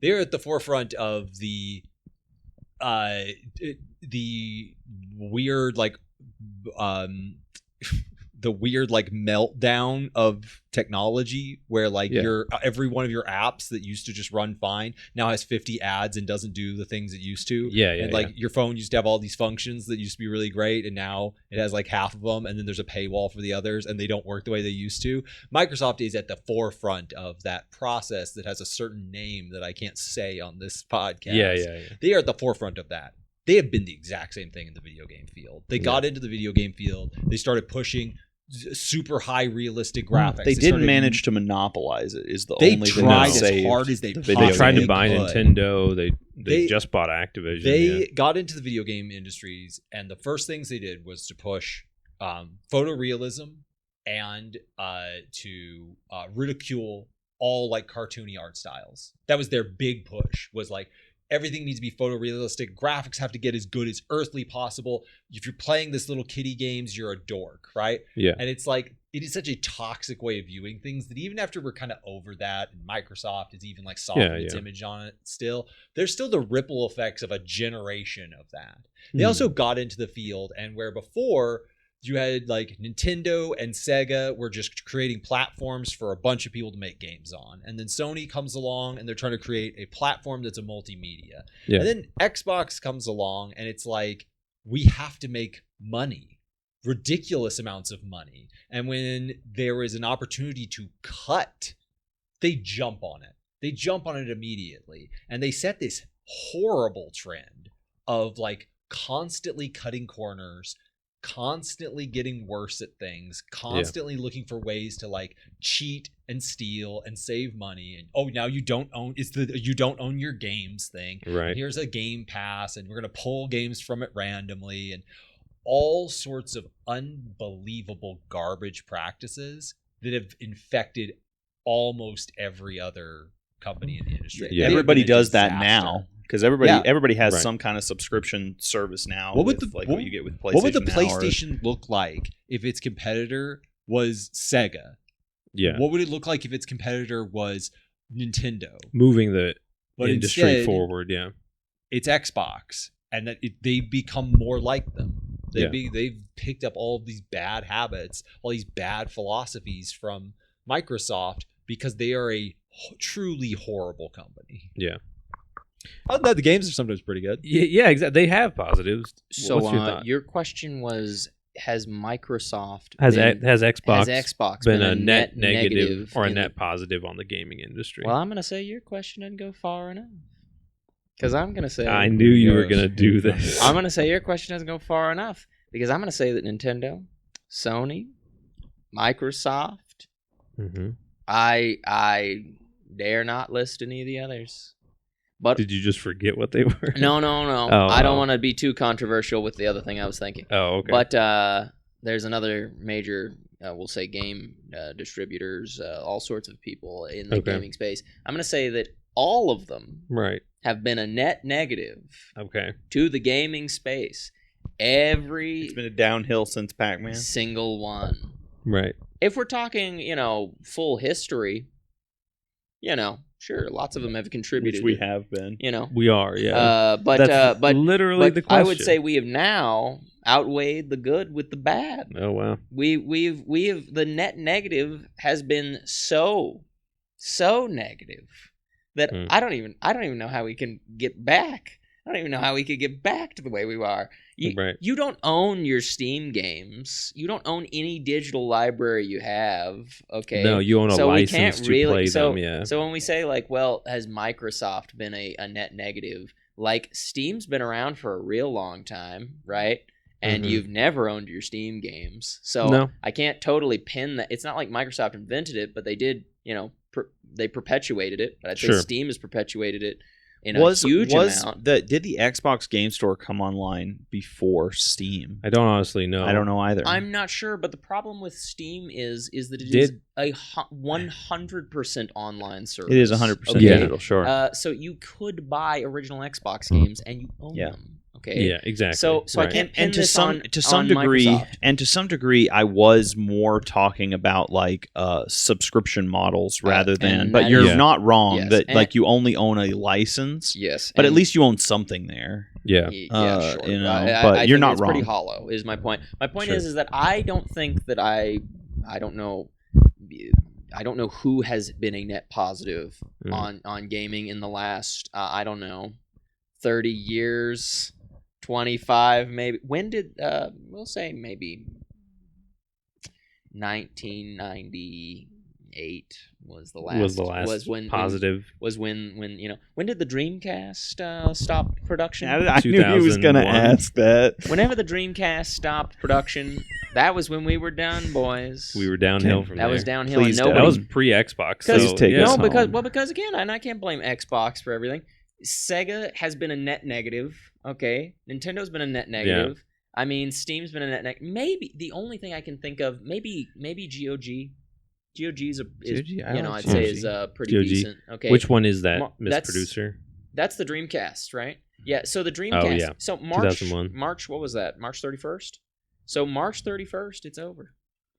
they're at the forefront of the weird the weird meltdown of technology where your every one of your apps that used to just run fine now has 50 ads and doesn't do the things it used to. Your phone used to have all these functions that used to be really great, and now it has half of them, and then there's a paywall for the others, and they don't work the way they used to. Microsoft is at the forefront of that process that has a certain name that I can't say on this podcast. They are at the forefront of that. They have been the exact same thing in the video game field. They got into the video game field. They started pushing super high realistic graphics. They didn't manage to monopolize it. Is the they only thing tried that as hard as they They tried to buy could. Nintendo. They just bought Activision. They got into the video game industries, and the first things they did was to push photorealism and to ridicule all cartoony art styles. That was their big push. Was everything needs to be photorealistic. Graphics have to get as good as earthly possible. If you're playing this little kiddie games, you're a dork, right? Yeah. And it's it is such a toxic way of viewing things that even after we're kind of over that, and Microsoft is even softening its image on it still, there's still the ripple effects of a generation of that. They also got into the field, and where before you had Nintendo and Sega were just creating platforms for a bunch of people to make games on. And then Sony comes along and they're trying to create a platform that's a multimedia. And then Xbox comes along and it's we have to make money, ridiculous amounts of money. And when there is an opportunity to cut, they jump on it. They jump on it immediately. And they set this horrible trend of constantly cutting corners, constantly getting worse at things, constantly looking for ways to cheat and steal and save money. And now you don't own you don't own your games thing. Right. And here's a Game Pass, and we're gonna pull games from it randomly, and all sorts of unbelievable garbage practices that have infected almost every other company in the industry. Yeah. Everybody They've been a does that disaster. now because everybody has Right. some kind of subscription service now. What would with, the- like what- what you get with PlayStation? What would the Now or- PlayStation look like if its competitor was Sega? Yeah. What would it look like if its competitor was Nintendo? Moving the But industry instead, forward. Yeah. it's Xbox, and that they become more like them. They've picked up all of these bad habits, all these bad philosophies from Microsoft because they are a truly horrible company. Yeah. Other than that, the games are sometimes pretty good. Yeah, exactly. They have positives. So What's your thought? your question was, has Microsoft Has been, Xbox, has Xbox been a net negative or a in net the- positive on the gaming industry? Well, I'm going to say your question didn't go far enough. Because I'm going to say... I knew you were Yes. going to do this. I'm going to say your question doesn't go far enough. Because I'm going to say that Nintendo, Sony, Microsoft, Mhm. I dare not list any of the others. But Did you just forget what they were? no. Oh, I don't oh. want to be too controversial with the other thing I was thinking. Oh, okay. But there's another major, we'll say, game distributors, all sorts of people in the Okay. gaming space. I'm going to say that all of them Right. have been a net negative Okay. to the gaming space. Every It's been a downhill since Pac-Man. single one. Right. If we're talking, full history, sure, lots of them have contributed. Which we have been. We are, yeah. But That's literally but the question. I would say we have now outweighed the good with the bad. Oh, wow. We've the net negative has been so negative that Hmm. I don't even know how we can get back. I don't even know how we could get back to the way we are. Right. You don't own your Steam games. You don't own any digital library you have. Okay. No, you own a So we license can't to really- play so- them, yeah. So when we say has Microsoft been a net negative? Steam's been around for a real long time, right? And Mhm. you've never owned your Steam games. So No. I can't totally pin that. It's not like Microsoft invented it, but they did, they perpetuated it. But I'd say Sure. Steam has perpetuated it in a huge amount. Did the Xbox Game Store come online before Steam? I don't honestly know. I don't know either. I'm not sure, but the problem with Steam is that it Did- is a 100% online service. It is 100% Okay? digital, sure. So you could buy original Xbox games and you own Yeah. them. Okay. Yeah, exactly. So I Right. can't pin and to this some on degree, Microsoft. I was more talking about subscription models rather and than. that But you're is- not wrong Yes, that and- you only own a license, Yes, but at and- least you own something there. Yeah. Yeah, sure. but I you're think not it's pretty wrong. hollow. Is my point. My point Sure. is that I don't think that I don't know who has been a net positive on gaming in the last I don't know 30 years, 25 maybe. When did we'll say maybe 1998 was the last when positive. when did the Dreamcast stop production? I knew he was going to 2001. ask that. Whenever the Dreamcast stopped production, that was when we were done, boys. We were downhill Okay. from that there. was downhill. Please and don't. nobody, That was pre-Xbox. Because- So, take yeah. us no, home. because again, and I can't blame Xbox for everything. Sega has been a net negative. Okay, Nintendo's been a net negative. I mean, Steam's been a net negative. Maybe the only thing I can think of, maybe GOG. GOG is GOG, I like I'd say GOG. is pretty GOG. decent. Okay, Which one is that, Mar- Miss that's- Producer? That's the Dreamcast, right? Yeah. So the Dreamcast. Oh, yeah. So March. 2001. March. What was that? March 31st. So March 31st, it's over.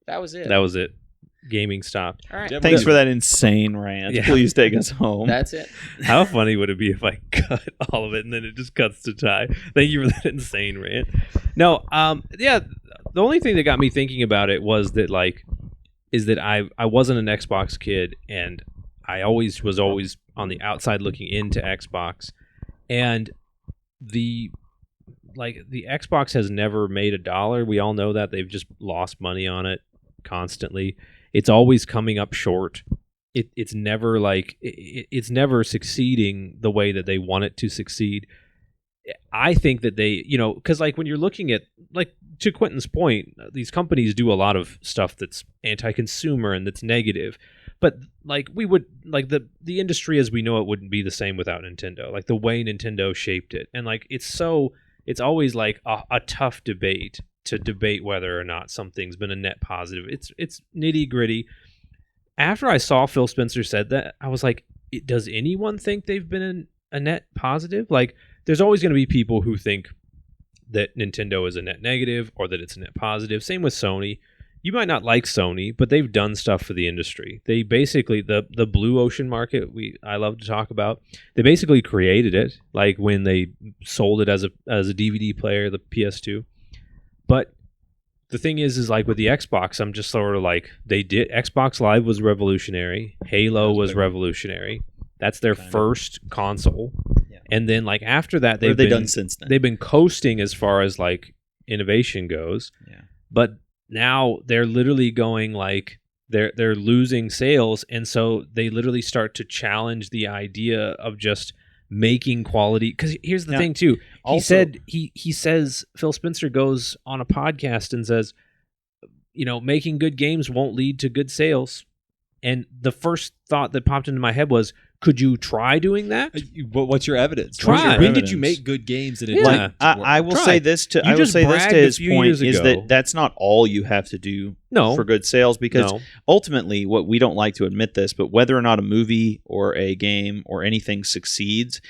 That was it. That was it. Gaming stopped. All right. Yeah, Thanks for that insane rant. Yeah. Please take us home. That's it. How funny would it be if I cut all of it and then it just cuts to Ty? Thank you for that insane rant. No, yeah, the only thing that got me thinking about it was that is that I wasn't an Xbox kid and I was always on the outside looking into Xbox, and the Xbox has never made a dollar. We all know that. They've just lost money on it constantly. It's always coming up short. It's never it's never succeeding the way that they want it to succeed. I think that they, because when you're looking at, to Quentin's point, these companies do a lot of stuff that's anti-consumer and that's negative. But we would the industry as we know it wouldn't be the same without Nintendo. The way Nintendo shaped it, and it's always a tough debate to debate whether or not something's been a net positive. It's nitty gritty. After I saw Phil Spencer said that, I was like, does anyone think they've been a net positive? Like, there's always going to be people who think that Nintendo is a net negative or that it's a net positive. Same with Sony. You might not like Sony, but they've done stuff for the industry. They basically, the blue ocean market I love to talk about, they basically created it, like when they sold it as a DVD player, the PS2. But the thing is like with the Xbox, I'm just sort of like, Xbox Live was revolutionary. Halo was revolutionary. That's their first console. Yeah. And then like after that, what have they done since then? They've been coasting as far as like innovation goes. Yeah. But now they're literally going like they're losing sales, and so they literally start to challenge the idea of just making quality. Because here's the thing too. He says Phil Spencer goes on a podcast and says, making good games won't lead to good sales. And the first thought that popped into my head was, could you try doing that? What's your evidence? Try. When did you make good games? And I will say this to his point is that's not all you have to do for good sales, because ultimately, what we don't like to admit this, but whether or not a movie or a game or anything succeeds,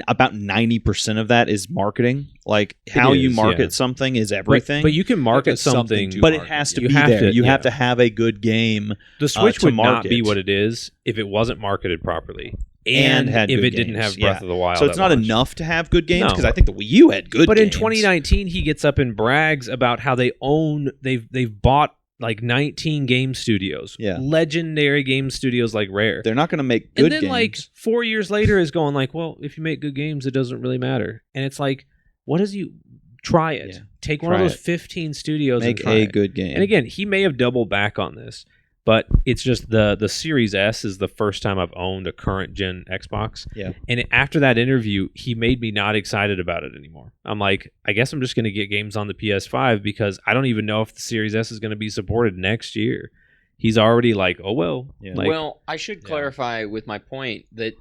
about 90% of that is marketing. Like how you market something is everything. But you can market something, but it has to be there. You have to have a good game. The Switch would not be what it is if it wasn't marketed properly. And had if good it didn't games. have Breath of the Wild. So it's not enough to have good games, because I think the Wii U had good games. But in 2019, he gets up and brags about how they've bought like 19 game studios. Yeah. Legendary game studios like Rare. They're not going to make good games. And then like 4 years later is going like, well, if you make good games, it doesn't really matter. And it's like, try it. Yeah. Take one of those 15 studios make and try a good game. And again, he may have doubled back on this. But it's just the Series S is the first time I've owned a current gen Xbox. Yeah. And after that interview, he made me not excited about it anymore. I'm like, I guess I'm just going to get games on the PS5 because I don't even know if the Series S is going to be supported next year. He's already like, oh, well. Yeah. Like, well, I should clarify with my point that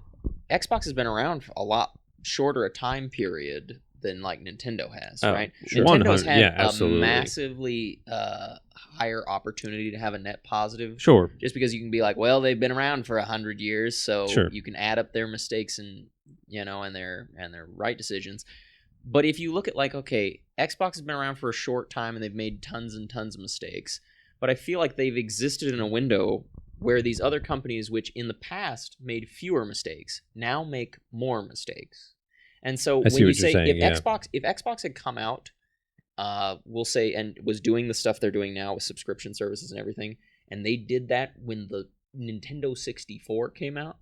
Xbox has been around for a lot shorter a time period than like Nintendo has, right? Sure. Nintendo's had a massively higher opportunity to have a net positive. Sure. Just because you can be like, well, they've been around for 100 years, so you can add up their mistakes and and their right decisions. But if you look at like, okay, Xbox has been around for a short time and they've made tons and tons of mistakes, but I feel like they've existed in a window where these other companies, which in the past made fewer mistakes, now make more mistakes. And so when you say if Xbox had come out, we'll say, and was doing the stuff they're doing now with subscription services and everything, and they did that when the Nintendo 64 came out,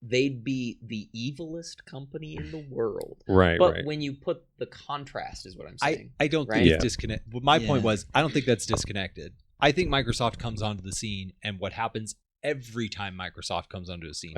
they'd be the evilest company in the world. Right. But when you put the contrast, is what I'm saying. I don't think it's disconnected. My point was, I don't think that's disconnected. I think Microsoft comes onto the scene, and what happens every time Microsoft comes onto the scene,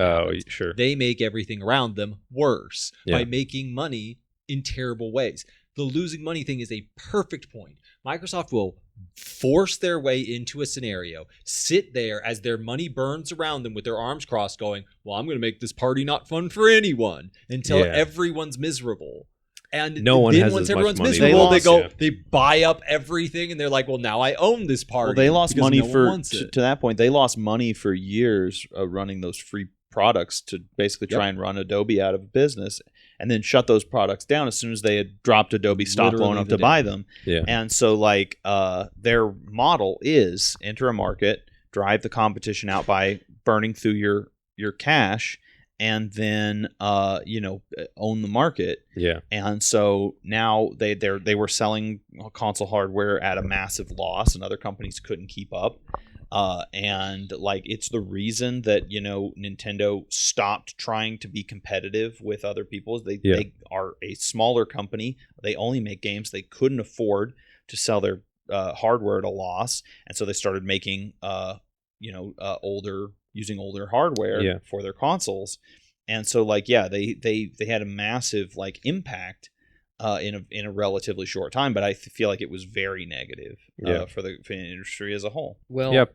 sure, they make everything around them worse by making money in terrible ways. The losing money thing is a perfect point. Microsoft will force their way into a scenario, sit there as their money burns around them with their arms crossed going, well, I'm going to make this party not fun for anyone until everyone's miserable. And no one then has once as everyone's much money. miserable, they buy up everything, and they're like, well, now I own this party. Well, they lost money to that point. They lost money for years running those free products to basically try and run Adobe out of business, and then shut those products down as soon as they had dropped Adobe stock low enough to buy them. Yeah. And so like their model is enter a market, drive the competition out by burning through your cash, and then own the market. Yeah. And so now they were selling console hardware at a massive loss, and other companies couldn't keep up. And like it's the reason that Nintendo stopped trying to be competitive with other people. They are a smaller company. They only make games. They couldn't afford to sell their hardware at a loss, and so they started making using older hardware for their consoles. And so they had a massive impact in a relatively short time, but I feel like it was very negative for the industry as a whole. Well,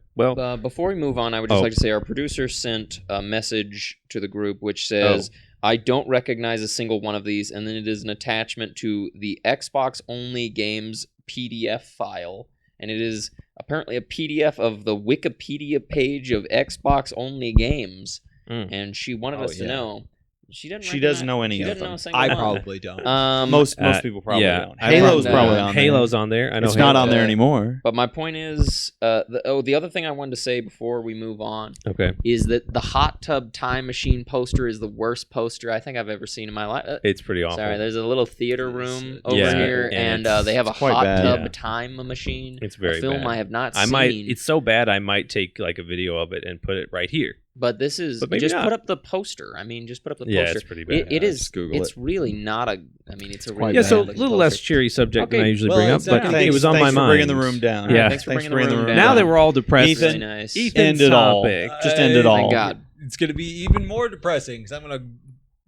before we move on, I would just like to say our producer sent a message to the group which says I don't recognize a single one of these, and then it is an attachment to the Xbox Only Games PDF file, and it is apparently a PDF of the Wikipedia page of Xbox Only Games, and she wanted us to know. She doesn't know any she of doesn't them. know a single I one. probably don't. Most people probably don't. Halo's and, probably on there. Halo's on there. I know It's not on there Uh, anymore. But my point is, the other thing I wanted to say before we move on Okay. is that the hot tub time machine poster is the worst poster I think I've ever seen in my life. It's pretty awful. Sorry, there's a little theater room over Yeah, here, and and they have a it's quite hot bad. tub Yeah. time machine. It's very a film bad. I have not I seen. might. It's so bad. I might take like a video of it and put it right here. But this is But maybe just not. put up the poster. I mean, just put up the Yeah, poster. it's pretty bad. It is. just Google It's really not a. I mean, it's a really Yeah. bad So a bad little poster. less cheery subject than Okay, I usually well, bring up, it's but not- it was on my Thanks for mind. bringing the room down. Yeah. Thanks for bringing the room down. Now that we're all depressed, That's really Ethan, nice. Ethan's End it all. topic. Just end it all. Thank God. It's going to be even more depressing because I'm going to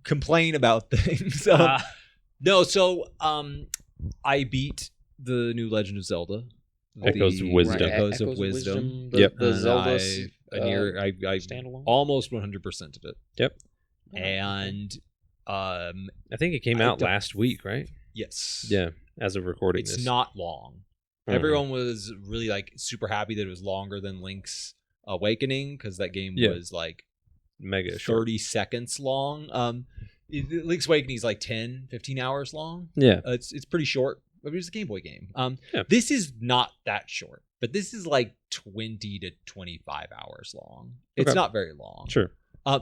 complain about things. No, so I beat the new Legend of Zelda. Echoes of Wisdom. Right, Echoes of Wisdom. The, Yep. the And Zelda I standalone. almost 100% of it. Yep. And I think it came I out don't- last week, right? yes. Yeah. As of recording It's this. not long. Mhm. Everyone was really like super happy that it was longer than Link's Awakening because that game Yeah. was like Mega short. 30 seconds long. Link's Awakening is like 10, 15 hours long. Yeah. It's pretty short. But it was a Game Boy game. Yeah. This is not that short, but this is like 20 to 25 hours long. It's Okay. not very long. Sure.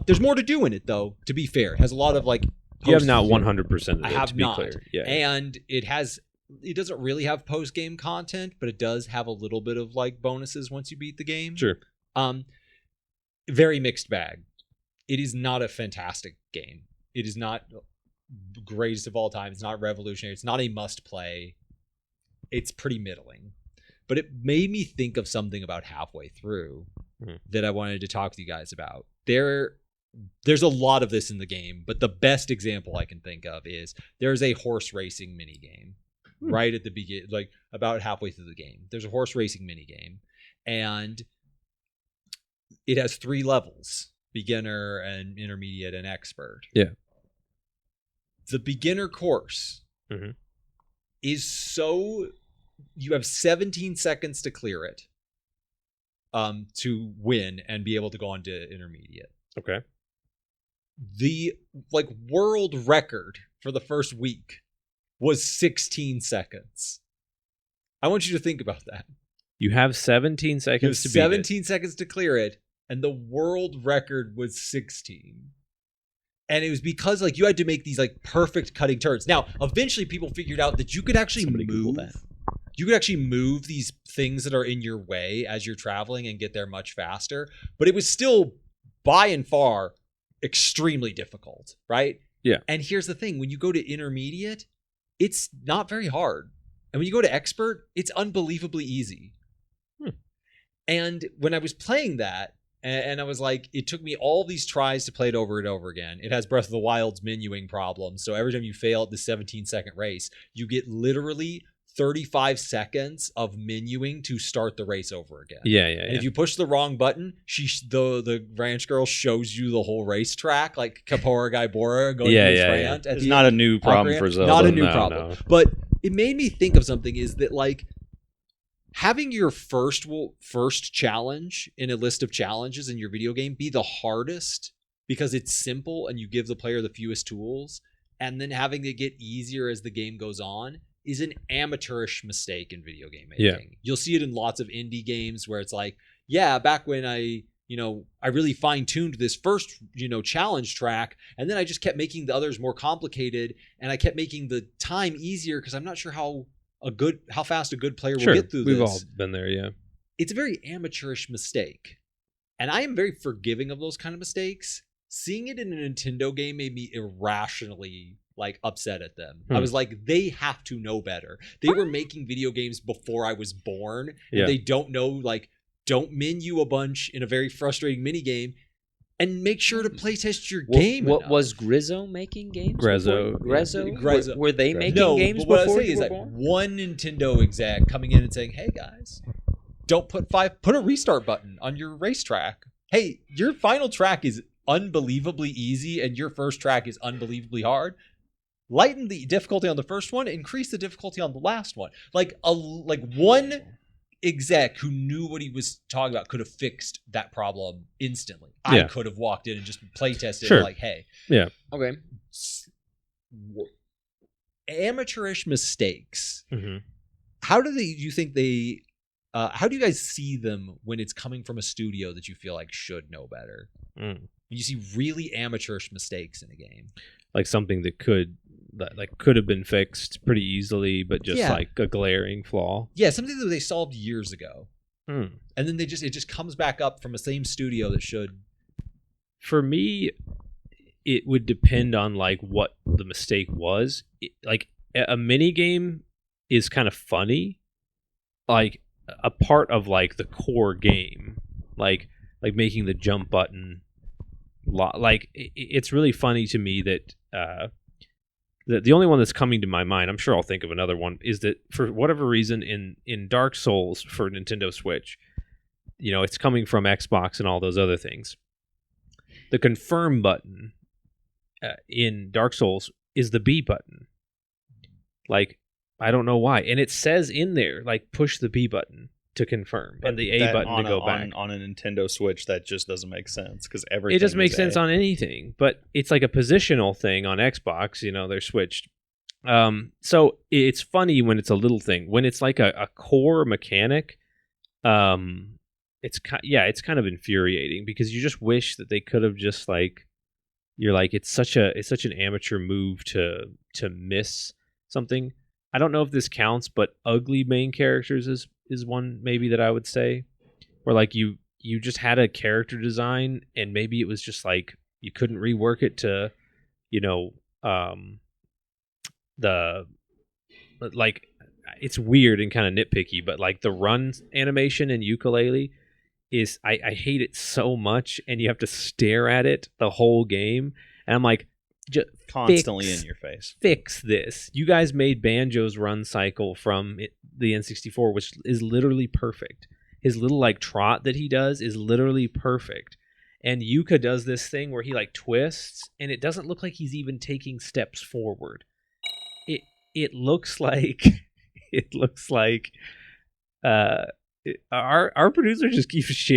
There's more to do in it though. To be fair, it has a lot of like. You have not post- 100% of I it, have to be not. clear. Yeah. And it doesn't really have post game content, but it does have a little bit of like bonuses once you beat the game. Sure. Very mixed bag. It is not a fantastic game. It is not greatest of all time. It's not revolutionary. It's not a must play. It's pretty middling. But it made me think of something about halfway through that I wanted to talk to you guys about. There's a lot of this in the game, but the best example I can think of is there's a horse racing mini game right at the beginning, like about halfway through the game. There's a horse racing mini game, and it has 3 levels: beginner and intermediate and expert. Yeah. The beginner course Mhm. is so you have 17 seconds to clear it to win and be able to go on to intermediate. Okay. The like world record for the first week was 16 seconds. I want you to think about that. You have 17 You have seconds to beat 17 seconds to clear it, and the world record was 16. And it was because like you had to make these like perfect cutting turns. Now, eventually people figured out that you could actually Somebody Google move. that. You could actually move these things that are in your way as you're traveling and get there much faster. But it was still by and far extremely difficult, right? Yeah. And here's the thing. When you go to intermediate, it's not very hard. And when you go to expert, it's unbelievably easy. And when I was playing that, and I was like, it took me all these tries to play it over and over again. It has Breath of the Wild's menuing problems. So every time you fail at the 17-second race, you get literally 35 seconds of menuing to start the race over again. it. Yeah. And if you push the wrong button, the ranch girl shows you the whole racetrack, like Kapora Guy Bora going Yeah, to his yeah, rant. It's not a new problem for Zelda. Not a new No, problem. no. But it made me think of something is that like having your first challenge in a list of challenges in your video game be the hardest because it's simple and you give the player the fewest tools, and then having it get easier as the game goes on is an amateurish mistake in video game making. Yeah. You'll see it in lots of indie games where it's like, yeah, back when I really fine-tuned this first, challenge track, and then I just kept making the others more complicated, and I kept making the time easier because I'm not sure how fast a good player will get through We've this. all been there, yeah. It's a very amateurish mistake. And I am very forgiving of those kind of mistakes. Seeing it in a Nintendo game made me irrationally upset at them. I was like, they have to know better. They were making video games before I was born, and Yeah. they don't know, don't menu a bunch in a very frustrating mini game, and make sure to playtest your game. What enough. was Grezzo making games? Grezzo, before? Grezzo? yeah. Grezzo. Were they making No, games but what I was before saying you is were that born? one Nintendo exec coming in and saying, "Hey guys, don't put a restart button on your racetrack. Hey, your final track is unbelievably easy and your first track is unbelievably hard, lighten the difficulty on the first one, increase the difficulty on the last one. Like one exec who knew what he was talking about could have fixed that problem instantly. I Yeah. could have walked in and just play tested Sure. like, hey, Okay. amateurish mistakes. Mm-hmm. How do you think they how do you guys see them when it's coming from a studio that you feel like should know better? Mm. When you see really amateurish mistakes in a game. Like something that could have been fixed pretty easily, but just Yeah. like a glaring flaw. Yeah, something that they solved years ago. Hmm. And then it just comes back up from the same studio that should. For me, it would depend on like what the mistake was. Like a mini game is kind of funny, like a part of like the core game, like making the jump button. Like it's really funny to me that the only one that's coming to my mind, I'm sure I'll think of another one, is that for whatever reason in Dark Souls for Nintendo Switch, it's coming from Xbox and all those other things. The confirm button in Dark Souls is the B button. Like, I don't know why. And it says in there, like, push the B button to confirm and the A button to go back. On a Nintendo Switch, that just doesn't make sense because everything. It doesn't make is sense A. on anything, but it's like a positional thing on Xbox. They're switched. So it's funny when it's a little thing. When it's like a core mechanic, it's kind of infuriating because you just wish that they could have just like, you're like, it's such an amateur move to miss something. I don't know if this counts, but ugly main characters is one maybe that I would say, where like you just had a character design and maybe it was just like you couldn't rework it to, like, it's weird and kind of nitpicky, but like the run animation in Yooka-Laylee is I hate it so much, and you have to stare at it the whole game, and I'm like, just constantly in your face. Fix this. You guys made Banjo's run cycle from the N64, which is literally perfect. His little like trot that he does is literally perfect. And Yuka does this thing where he like twists, and it doesn't look like he's even taking steps forward. It looks like our producer just keeps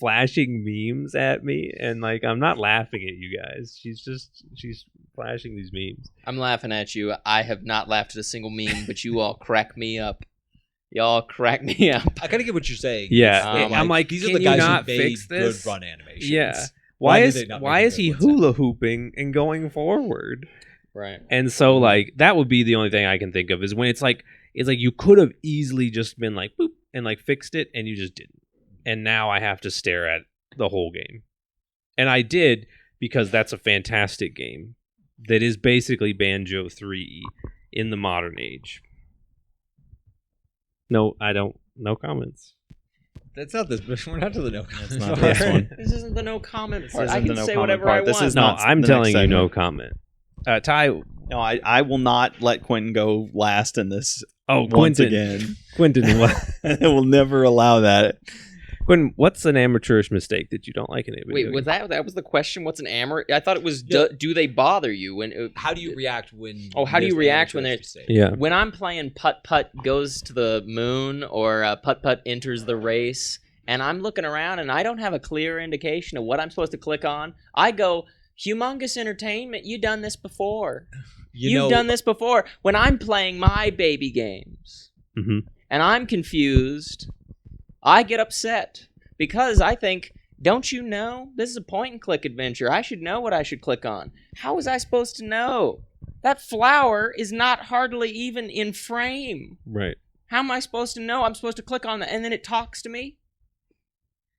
flashing memes at me, and like I'm not laughing at you guys. She's flashing these memes. I'm laughing at you. I have not laughed at a single meme, but you all crack me up. Y'all crack me up. I kind of get what you're saying. Yeah, I'm like, these are can the you guys not who made fix this? good run animations. Yeah. Why Why is he hula hooping and going forward? Right. And so like that would be the only thing I can think of is when it's like you could have easily just been like boop and like fixed it, and you just didn't. And now I have to stare at the whole game. And I did, because that's a fantastic game that is basically Banjo 3 in the modern age. No, I don't. No comments. That's not this. We're not to the no comments. That's not part. this one. This isn't the no comment This part. I isn't can the no say comment whatever part. I This want. is No, not I'm the telling next you no segment. comment. Ty. No, I will not let Quentin go last in this. Oh, once Quentin. again. Quentin, what? I will never allow that. Quentin, what's an amateurish mistake that you don't like in a video Wait, game? was that was the question? What's an amateur? I thought it was do they bother you when? How do you react when? Oh, how do you there's react when amateurish there's- mistake? Yeah. When I'm playing Putt Putt goes to the moon or Putt Putt enters the race, and I'm looking around and I don't have a clear indication of what I'm supposed to click on, I go, humongous entertainment, you done this before. You've done this before. When I'm playing my baby games Mhm. and I'm confused, I get upset because I think, don't you know? This is a point and click adventure. I should know what I should click on. How was I supposed to know? That flower is not hardly even in frame. Right. How am I supposed to know? I'm supposed to click on that and then it talks to me?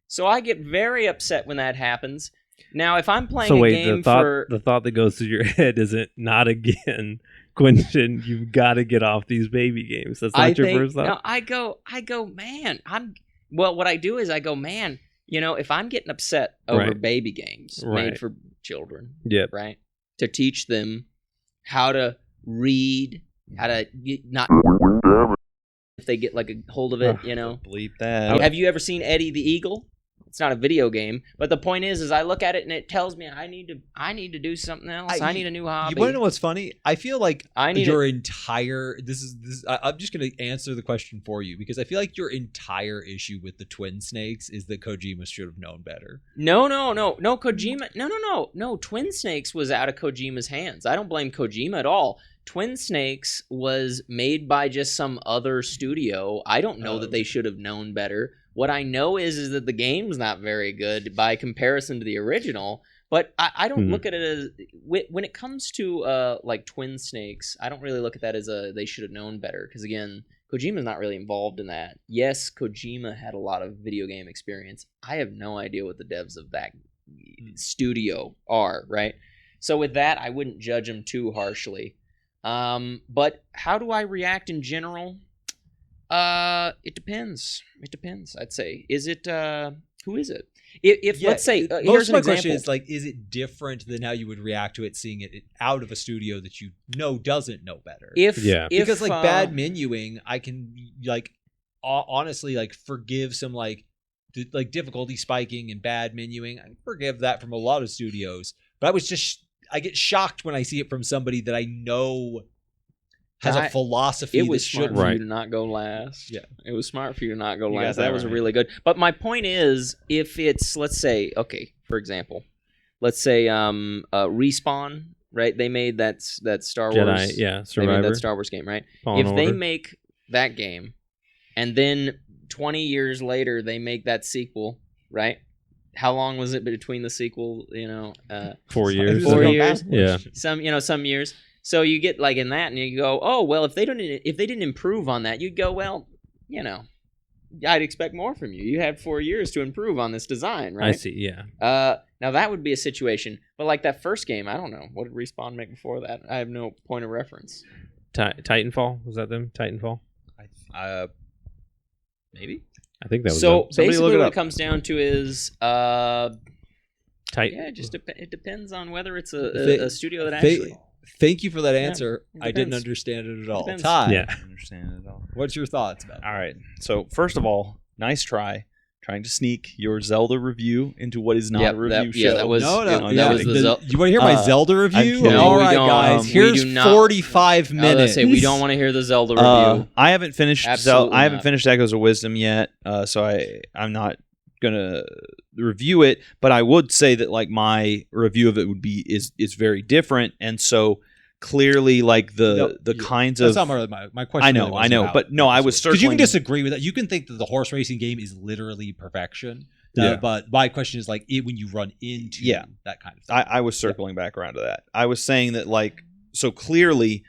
So I get very upset when that happens. Now, if I'm playing a game the thought that goes through your head isn't not again, Quentin. You've got to get off these baby games. That's not your first thought. No, I go, man. What I do is I go, man. If I'm getting upset over Right. baby games Right. made for children, Yep. right, to teach them how to read, how to not if they get like a hold of it, Bleep that. Have you ever seen Eddie the Eagle? it's not a video game. But the point is I look at it and it tells me I need to do something else. I need a new hobby. You want to know what's funny? I feel like I'm just going to answer the question for you because I feel like your entire issue with the Twin Snakes is that Kojima should have known better. No, Kojima. No. Twin Snakes was out of Kojima's hands. I don't blame Kojima at all. Twin Snakes was made by just some other studio. I don't know that they should have known better. What I know is that the game's not very good by comparison to the original. But I don't look at it as when it comes to like Twin Snakes. I don't really look at that as they should have known better because again, Kojima's not really involved in that. Yes, Kojima had a lot of video game experience. I have no idea what the devs of that studio are. Right. So with that, I wouldn't judge him too harshly. But how do I react in general? It depends. I'd say. Is it who is it? If let's say here's an example. Question is like, is it different than how you would react to it seeing it out of a studio that you know doesn't know better? Because like bad menuing, I can like honestly like forgive some like difficulty spiking and bad menuing. I forgive that from a lot of studios, but I get shocked when I see it from somebody that I know has a philosophy. It was smart for you to not go last. Yeah, it was smart for you to not go last. That was really good. But my point is, if it's let's say, okay, for example, let's say Respawn, right? They made that Star Wars, Survivor. They made that Star Wars game, right? They make that game, and then 20 years later they make that sequel, right? How long was it between the sequel? 4 years. 4 years. Yeah. Some years. So you get like in that, and you go, oh well, if they didn't improve on that, you'd go, well, I'd expect more from you. You had 4 years to improve on this design, right? I see. Yeah. Now that would be a situation, but like that first game, I don't know what did Respawn make before that. I have no point of reference. Titanfall, was that them? Titanfall. Maybe. I think that was so. them. Basically, what it comes down to is Titan. Yeah, it depends on whether it's a studio that actually. Thank you for that answer. I didn't understand it at all. Ty, yeah, I don't understand it at all. What's your thoughts about it? All right. So first of all, nice try. Trying to sneak your Zelda review into what is not a review show. Yeah, that was that was the you want to hear my Zelda review? kidding. All we right, don't, guys. Here's 45 minutes. We don't want to hear the Zelda review. I haven't finished. Absolutely I haven't not. finished Echoes of Wisdom yet, so I'm not gonna review it. But I would say that like my review of it would be is very different, and so. Clearly, like the kinds of that's not my question. I know, but no, I was circling because you can disagree with that. You can think that the horse racing game is literally perfection. But my question is like when you run into that kind of thing. I was circling back around to that. I was saying that like so clearly,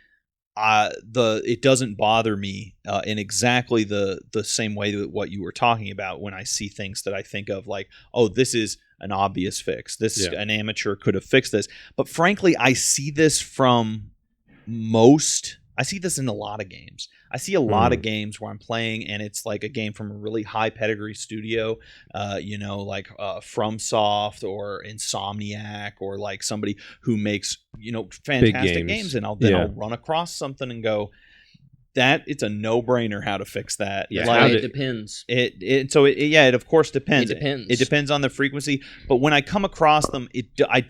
it doesn't bother me in exactly the same way that what you were talking about when I see things that I think of like, oh, this is an obvious fix. This is an amateur could have fixed this. But frankly, I see this I see this in a lot of games. I see a lot of games where I'm playing and it's like a game from a really high pedigree studio, like FromSoft or Insomniac or like somebody who makes, fantastic games. And I'll run across something and go, that it's a no-brainer how to fix that. Yeah, like, it depends. It of course depends. It depends on the frequency. But when I come across them, I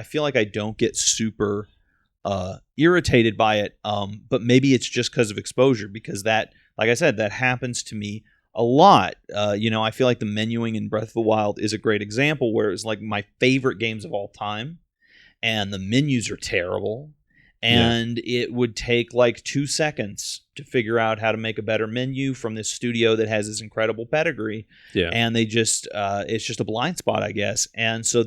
feel like I don't get super irritated by it. But maybe it's just because of exposure. Because that, like I said, that happens to me a lot. I feel like the menuing in Breath of the Wild is a great example where it's like my favorite games of all time, and the menus are terrible. And it would take like 2 seconds to figure out how to make a better menu from this studio that has this incredible pedigree. Yeah. And they just, it's just a blind spot, I guess. And so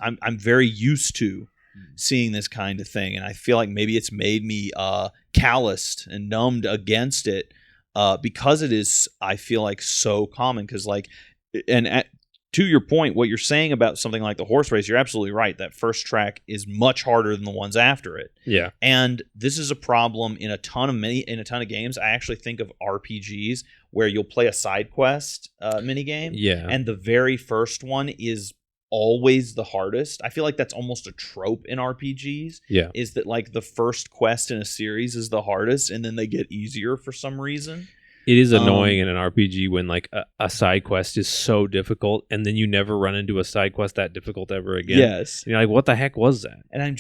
I'm very used to seeing this kind of thing. And I feel like maybe it's made me calloused and numbed against it because it is, I feel like, so common. Because like, to your point, what you're saying about something like the horse race, you're absolutely right. That first track is much harder than the ones after it. Yeah. And this is a problem in a ton of games. I actually think of RPGs where you'll play a side quest mini game. Yeah. And the very first one is always the hardest. I feel like that's almost a trope in RPGs. Yeah. Is that like the first quest in a series is the hardest and then they get easier for some reason. It is annoying in an RPG when like a side quest is so difficult and then you never run into a side quest that difficult ever again. Yes. You're like, what the heck was that? And I'm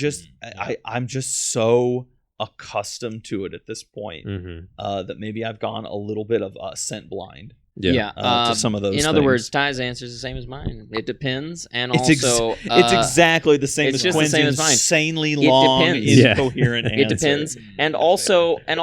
just so accustomed to it at this point that maybe I've gone a little bit of scent blind. To some of those in other things. words, Ty's answer is the same as mine. It depends, and It's also it's exactly the same it's as just the Quinn's same as mine. insanely It long, depends. incoherent answer. it depends, and also, I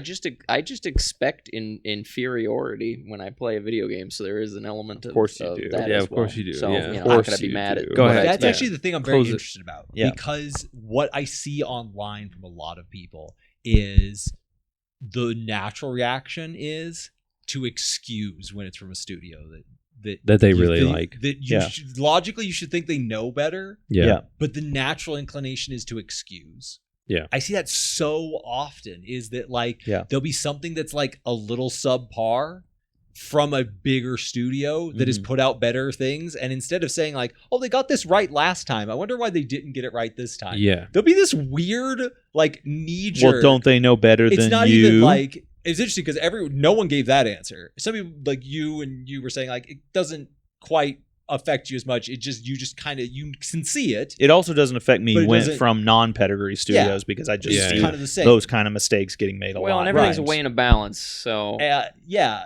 just expect inferiority when I play a video game. So there is an element of course you do. that Yeah, as of course well. you do. So Yeah. you Of know, how course could I be you mad do. at? Go what ahead. I That's expect? actually the thing I'm very Close it. interested about Yeah. because what I see online from a lot of people is the natural reaction is to excuse when it's from a studio That they you really think- like. that you Yeah. logically you should think they know better, Yeah. but the natural inclination is to excuse. Yeah. I see that so often is that like Yeah. there'll be something that's like a little subpar from a bigger studio that has put out better things, and instead of saying like, oh, they got this right last time, I wonder why they didn't get it right this time. Yeah. There'll be this weird like knee jerk. Well, don't they know better It's than not you? even like it's interesting because no one gave that answer. Some people like you were saying like it doesn't quite affect you as much. You just kind of you can see it. It also doesn't affect me But it when doesn't- from non-pedigree studios because I just Yeah, see yeah. kind of the same. those kind of mistakes getting made a Well, lot. and everything's Right. a way in a balance. So Yeah.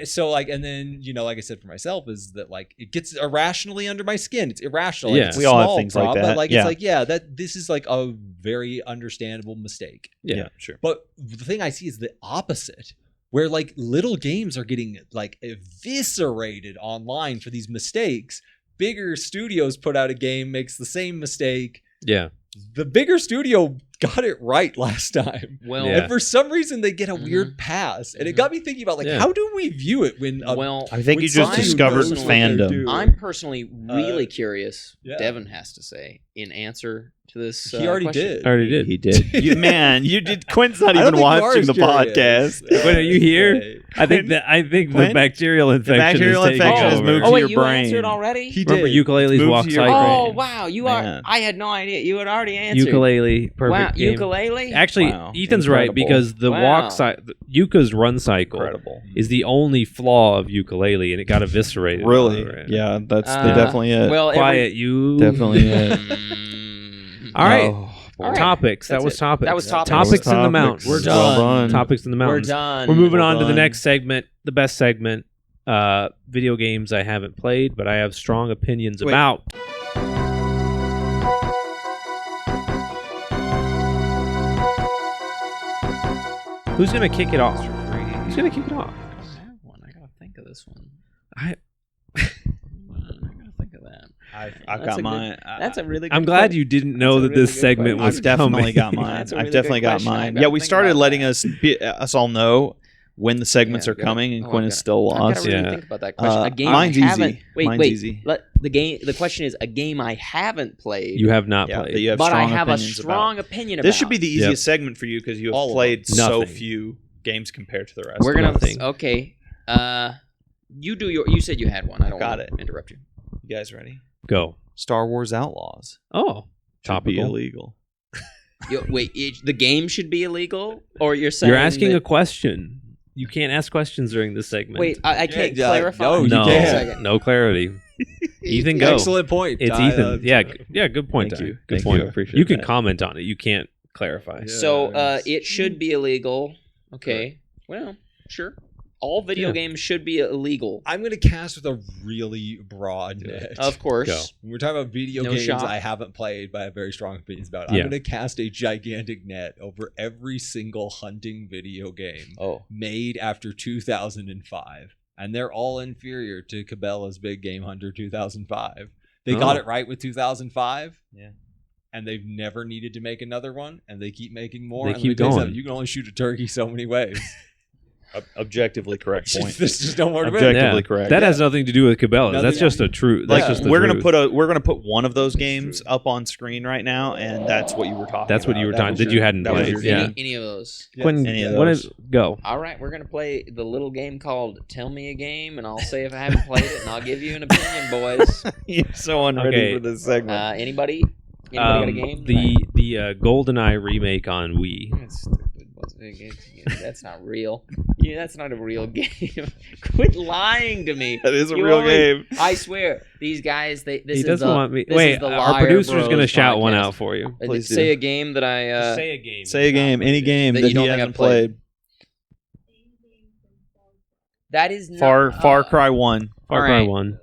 So like, and then like I said for myself is that like it gets irrationally under my skin. It's irrational. Like, Yeah. it's a We all have small things like problem, that. But like Yeah. it's like that this is like a very understandable mistake. Yeah. Sure. But the thing I see is the opposite, where like little games are getting like eviscerated online for these mistakes. Bigger studios put out a game, makes the same mistake. Yeah. The bigger studio got it right last time. well, Yeah. And for some reason they get a Mhm. weird pass. And it Mhm. got me thinking about like Yeah. how do we view it when well, I think when you just someone discovered knows what they're fandom. doing. I'm personally really curious. yeah. Devin has to say in answer to this. He already question. did. I already did. He did. You did. Quinn's not I don't even think you are watching as the curious. podcast. Wait, are you here? Okay. I think the Quinn? bacterial infection bacterial is taking infection has over. moved Oh to wait, your you brain. answered already. He Remember did. ukuleles Moved walk to your cycle? Oh brain. wow, you Man. are. I had no idea. You had already answered. Ukulele, perfect Wow, game. ukulele. Actually, Wow, Ethan's right incredible. because the Wow. walk cycle, Yuka's run cycle, Incredible. is the only flaw of ukulele, and it got eviscerated. Really? Right. Yeah, that's Uh, definitely it. well, Quiet, you. Definitely it. All right. Oh, All right. Topics. That's That was it. topics. That was topics. Topics in the Topics. mountains. We're Well done. done. Topics in the We're mountains. done. We're moving Well on to the done. next segment, the best segment. Video games I haven't played, but I have strong opinions Wait. about. Who's gonna kick it off? Who's gonna kick it off? I have one. I gotta think of this one. I- I gotta think of that. I've That's got a good- mine. That's a really. Good I'm glad question. you didn't know That's a that this really good segment question. was I've definitely coming. got mine. That's a I've really definitely good got question. I mine. gotta Yeah, we think started about letting that. us all know when the segments Yeah, are I've gotta- coming, and oh, Quinn I've is gotta- still I've lost. gotta really Yeah. think about that question. A game Mine's I haven't. easy. Wait, Mine's wait. easy. The question is a game I haven't played. You have not Yeah, played. that you have but I strong have a opinions strong about. opinion about. This should be the easiest Yep. segment for you because you have All of played them. so Nothing. few games compared to the rest. We're gonna. Nothing. Okay. You do your. You said you had one. I don't Got want it. to interrupt you. You guys ready? Go. Star Wars Outlaws Oh, should be topical. illegal. Wait, the game should be illegal, or you're saying You're asking that, a question. You can't ask questions during this segment. Wait, I can't Yeah, clarify. no, you no, can't. no clarity. Ethan, go. Excellent point. It's Ty. Ethan. Yeah, good point. Thank Ty. you. Good Thank point. you. I appreciate You can that. comment on it. You can't clarify. Yeah. So Yes. it should be illegal. Okay. Well, sure. All video Yeah. games should be illegal. I'm gonna cast with a really broad net. Of course. Go. When we're talking about video No games shock. I haven't played but I have very strong opinions about. Yeah. I'm gonna cast a gigantic net over every single hunting video game Oh, made after 2005. And they're all inferior to Cabela's Big Game Hunter 2005. They got Oh. it right with 2005. Yeah. And they've never needed to make another one, and they keep making more. They And let keep me tell you going. something, you can only shoot a turkey so many ways. objectively correct point. This just don't work. Objectively correct. That has nothing to do with Cabela's. Nothing- That's just a true. That's Like just the we're truth. gonna put one of those games up on screen right now, and that's what you were talking. That's what about. you were That talking. was That your- you hadn't that was played. your Yeah. game. Any of those. Quinn, Any of what those. is go? All right, we're gonna play the little game called "Tell Me a Game," and I'll say if I haven't played it, and I'll give you an opinion, boys. You're so unready Okay. for this segment. Anybody? Anybody got a game? The GoldenEye remake on Wii. That's stupid, but That's not real. Yeah, that's not a real game. Quit lying to me. That is a You real always- game. I swear, these guys. This He is doesn't the, want me. this Wait, is the our Liar producer's going to Bros shout one podcast. out for you. Please do. Say a game that I. Just say a game. Say a game, any game That that you don't he think hasn't I've played. played. That is not, Far Cry 1. Far all Cry right. 1.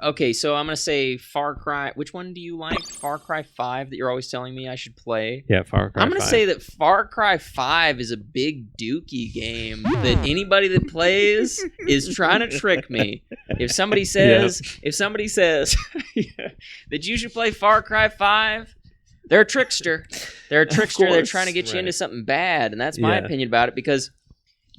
Okay, so I'm gonna say Far Cry. Which one do you like? Far Cry 5 that you're always telling me I should play. Yeah, Far Cry I'm gonna 5. say that Far Cry 5 is a big dookie game that anybody that plays is trying to trick me. If somebody says that you should play Far Cry 5, they're a trickster. They're a trickster. They're trying to get you into something bad, and that's my Yeah. opinion about it. Because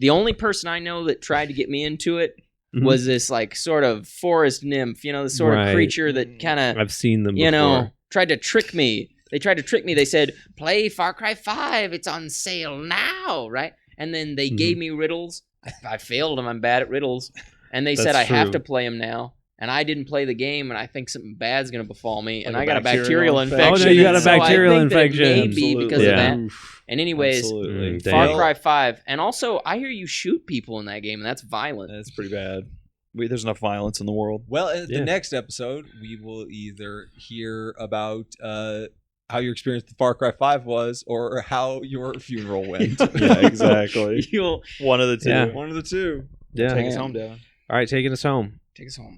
the only person I know that tried to get me into it Mhm. was this like sort of forest nymph, the sort Right. of creature that kind of I've seen them you before. know, tried to trick me. They tried to trick me. They said, play Far Cry 5. It's on sale now, right? And then they gave me riddles. I failed them. I'm bad at riddles. And they said I That's have true. to play them now. And I didn't play the game, and I think something bad's going to befall me. And Like I a got a bacterial bacterial infection. infection. Oh, no, you got a So I bacterial think that it may infection. be because Yeah. of that. And anyways, Absolutely. Mm, Far dang. Cry 5. And also, I hear you shoot people in that game, and that's violent. That's pretty bad. There's enough violence in the world. Well, in Yeah. the next episode, we will either hear about how your experience with Far Cry 5 was, or how your funeral went. Yeah, exactly. You'll One of the two. Yeah. One of the two. Yeah. Take us Man. home, Devin. All right, taking us home. take us home.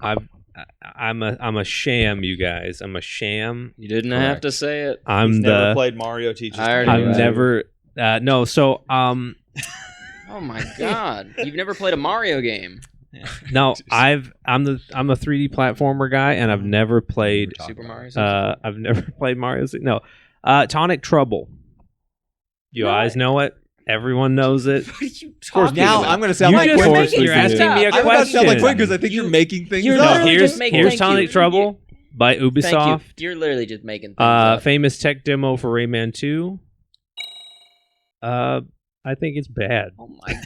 I'm a sham, you guys. I'm a sham. You didn't have to say it. I'm He's never the. played Mario Teaches. I already I've knew that. never. No. So Oh my god. You've never played a Mario game. no. I'm the 3D platformer guy, and I've never played. Super Mario 64? I've never played Mario. No. Tonic Trouble. You guys know it. Everyone knows it. What are you Of course, talking now about? I'm going to sound You like just- Quinn. you're asking me a I'm about to sound like question. Quinn because I think you're making things you're up. No, literally here's just making- here's thank Tonic you. Trouble by Ubisoft. Thank you. You're literally just making things up. Famous tech demo for Rayman 2. I think it's bad. Oh my.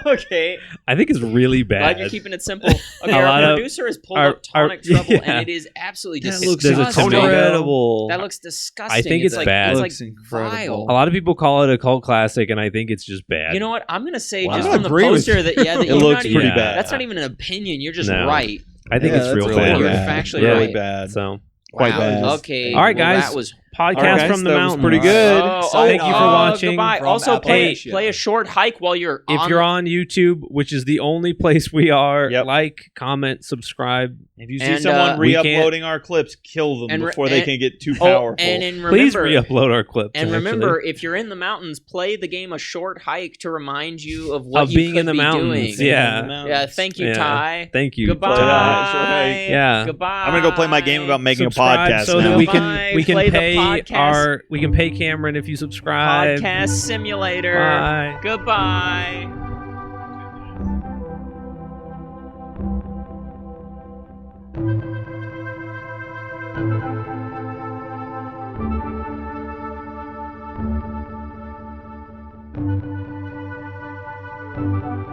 Okay. I think it's really bad. Glad you're keeping it simple. Okay, A lot our of- producer has pulled our- up Tonic our- Trouble, yeah. and it is absolutely That disgusting. looks There's a tomato. incredible. That looks disgusting. I think it's like, bad. It's Looks like incredible. vile. A lot of people call it a cult classic, and I think it's just bad. You know what? I'm gonna say Wow. just I from the agree with poster you. that that It you're looks not pretty even, bad. That's not even an opinion. You're just No. right. I think Yeah, it's that's real really bad. You're bad. factually Yeah. Really right. bad. So, Quite Wow. bad. Okay. All right, well, guys. That was podcast guys, from the that was mountains. pretty good. Thank you for watching. Goodbye. from Also, play Appalachia. a short hike while you're If you're on YouTube, which is the only place we are, Yep. like, comment, subscribe. If you see And, someone we can't- re-uploading our clips, kill them And re- before they and- can get too Oh, powerful. and Please remember, re-upload our clips. and actually. remember, if you're in the mountains, play the game A Short Hike to remind you of what Of you being could in the be mountains, doing. yeah. Yeah. Thank you, Yeah. Ty. Thank you. Goodbye. Ty. Yeah. Goodbye. I'm gonna go play my game about making Subscribe a podcast so now. that we Goodbye. can Play the pay podcast. we can pay Cameron if you subscribe. Podcast Simulator. Bye. Goodbye. Thank you.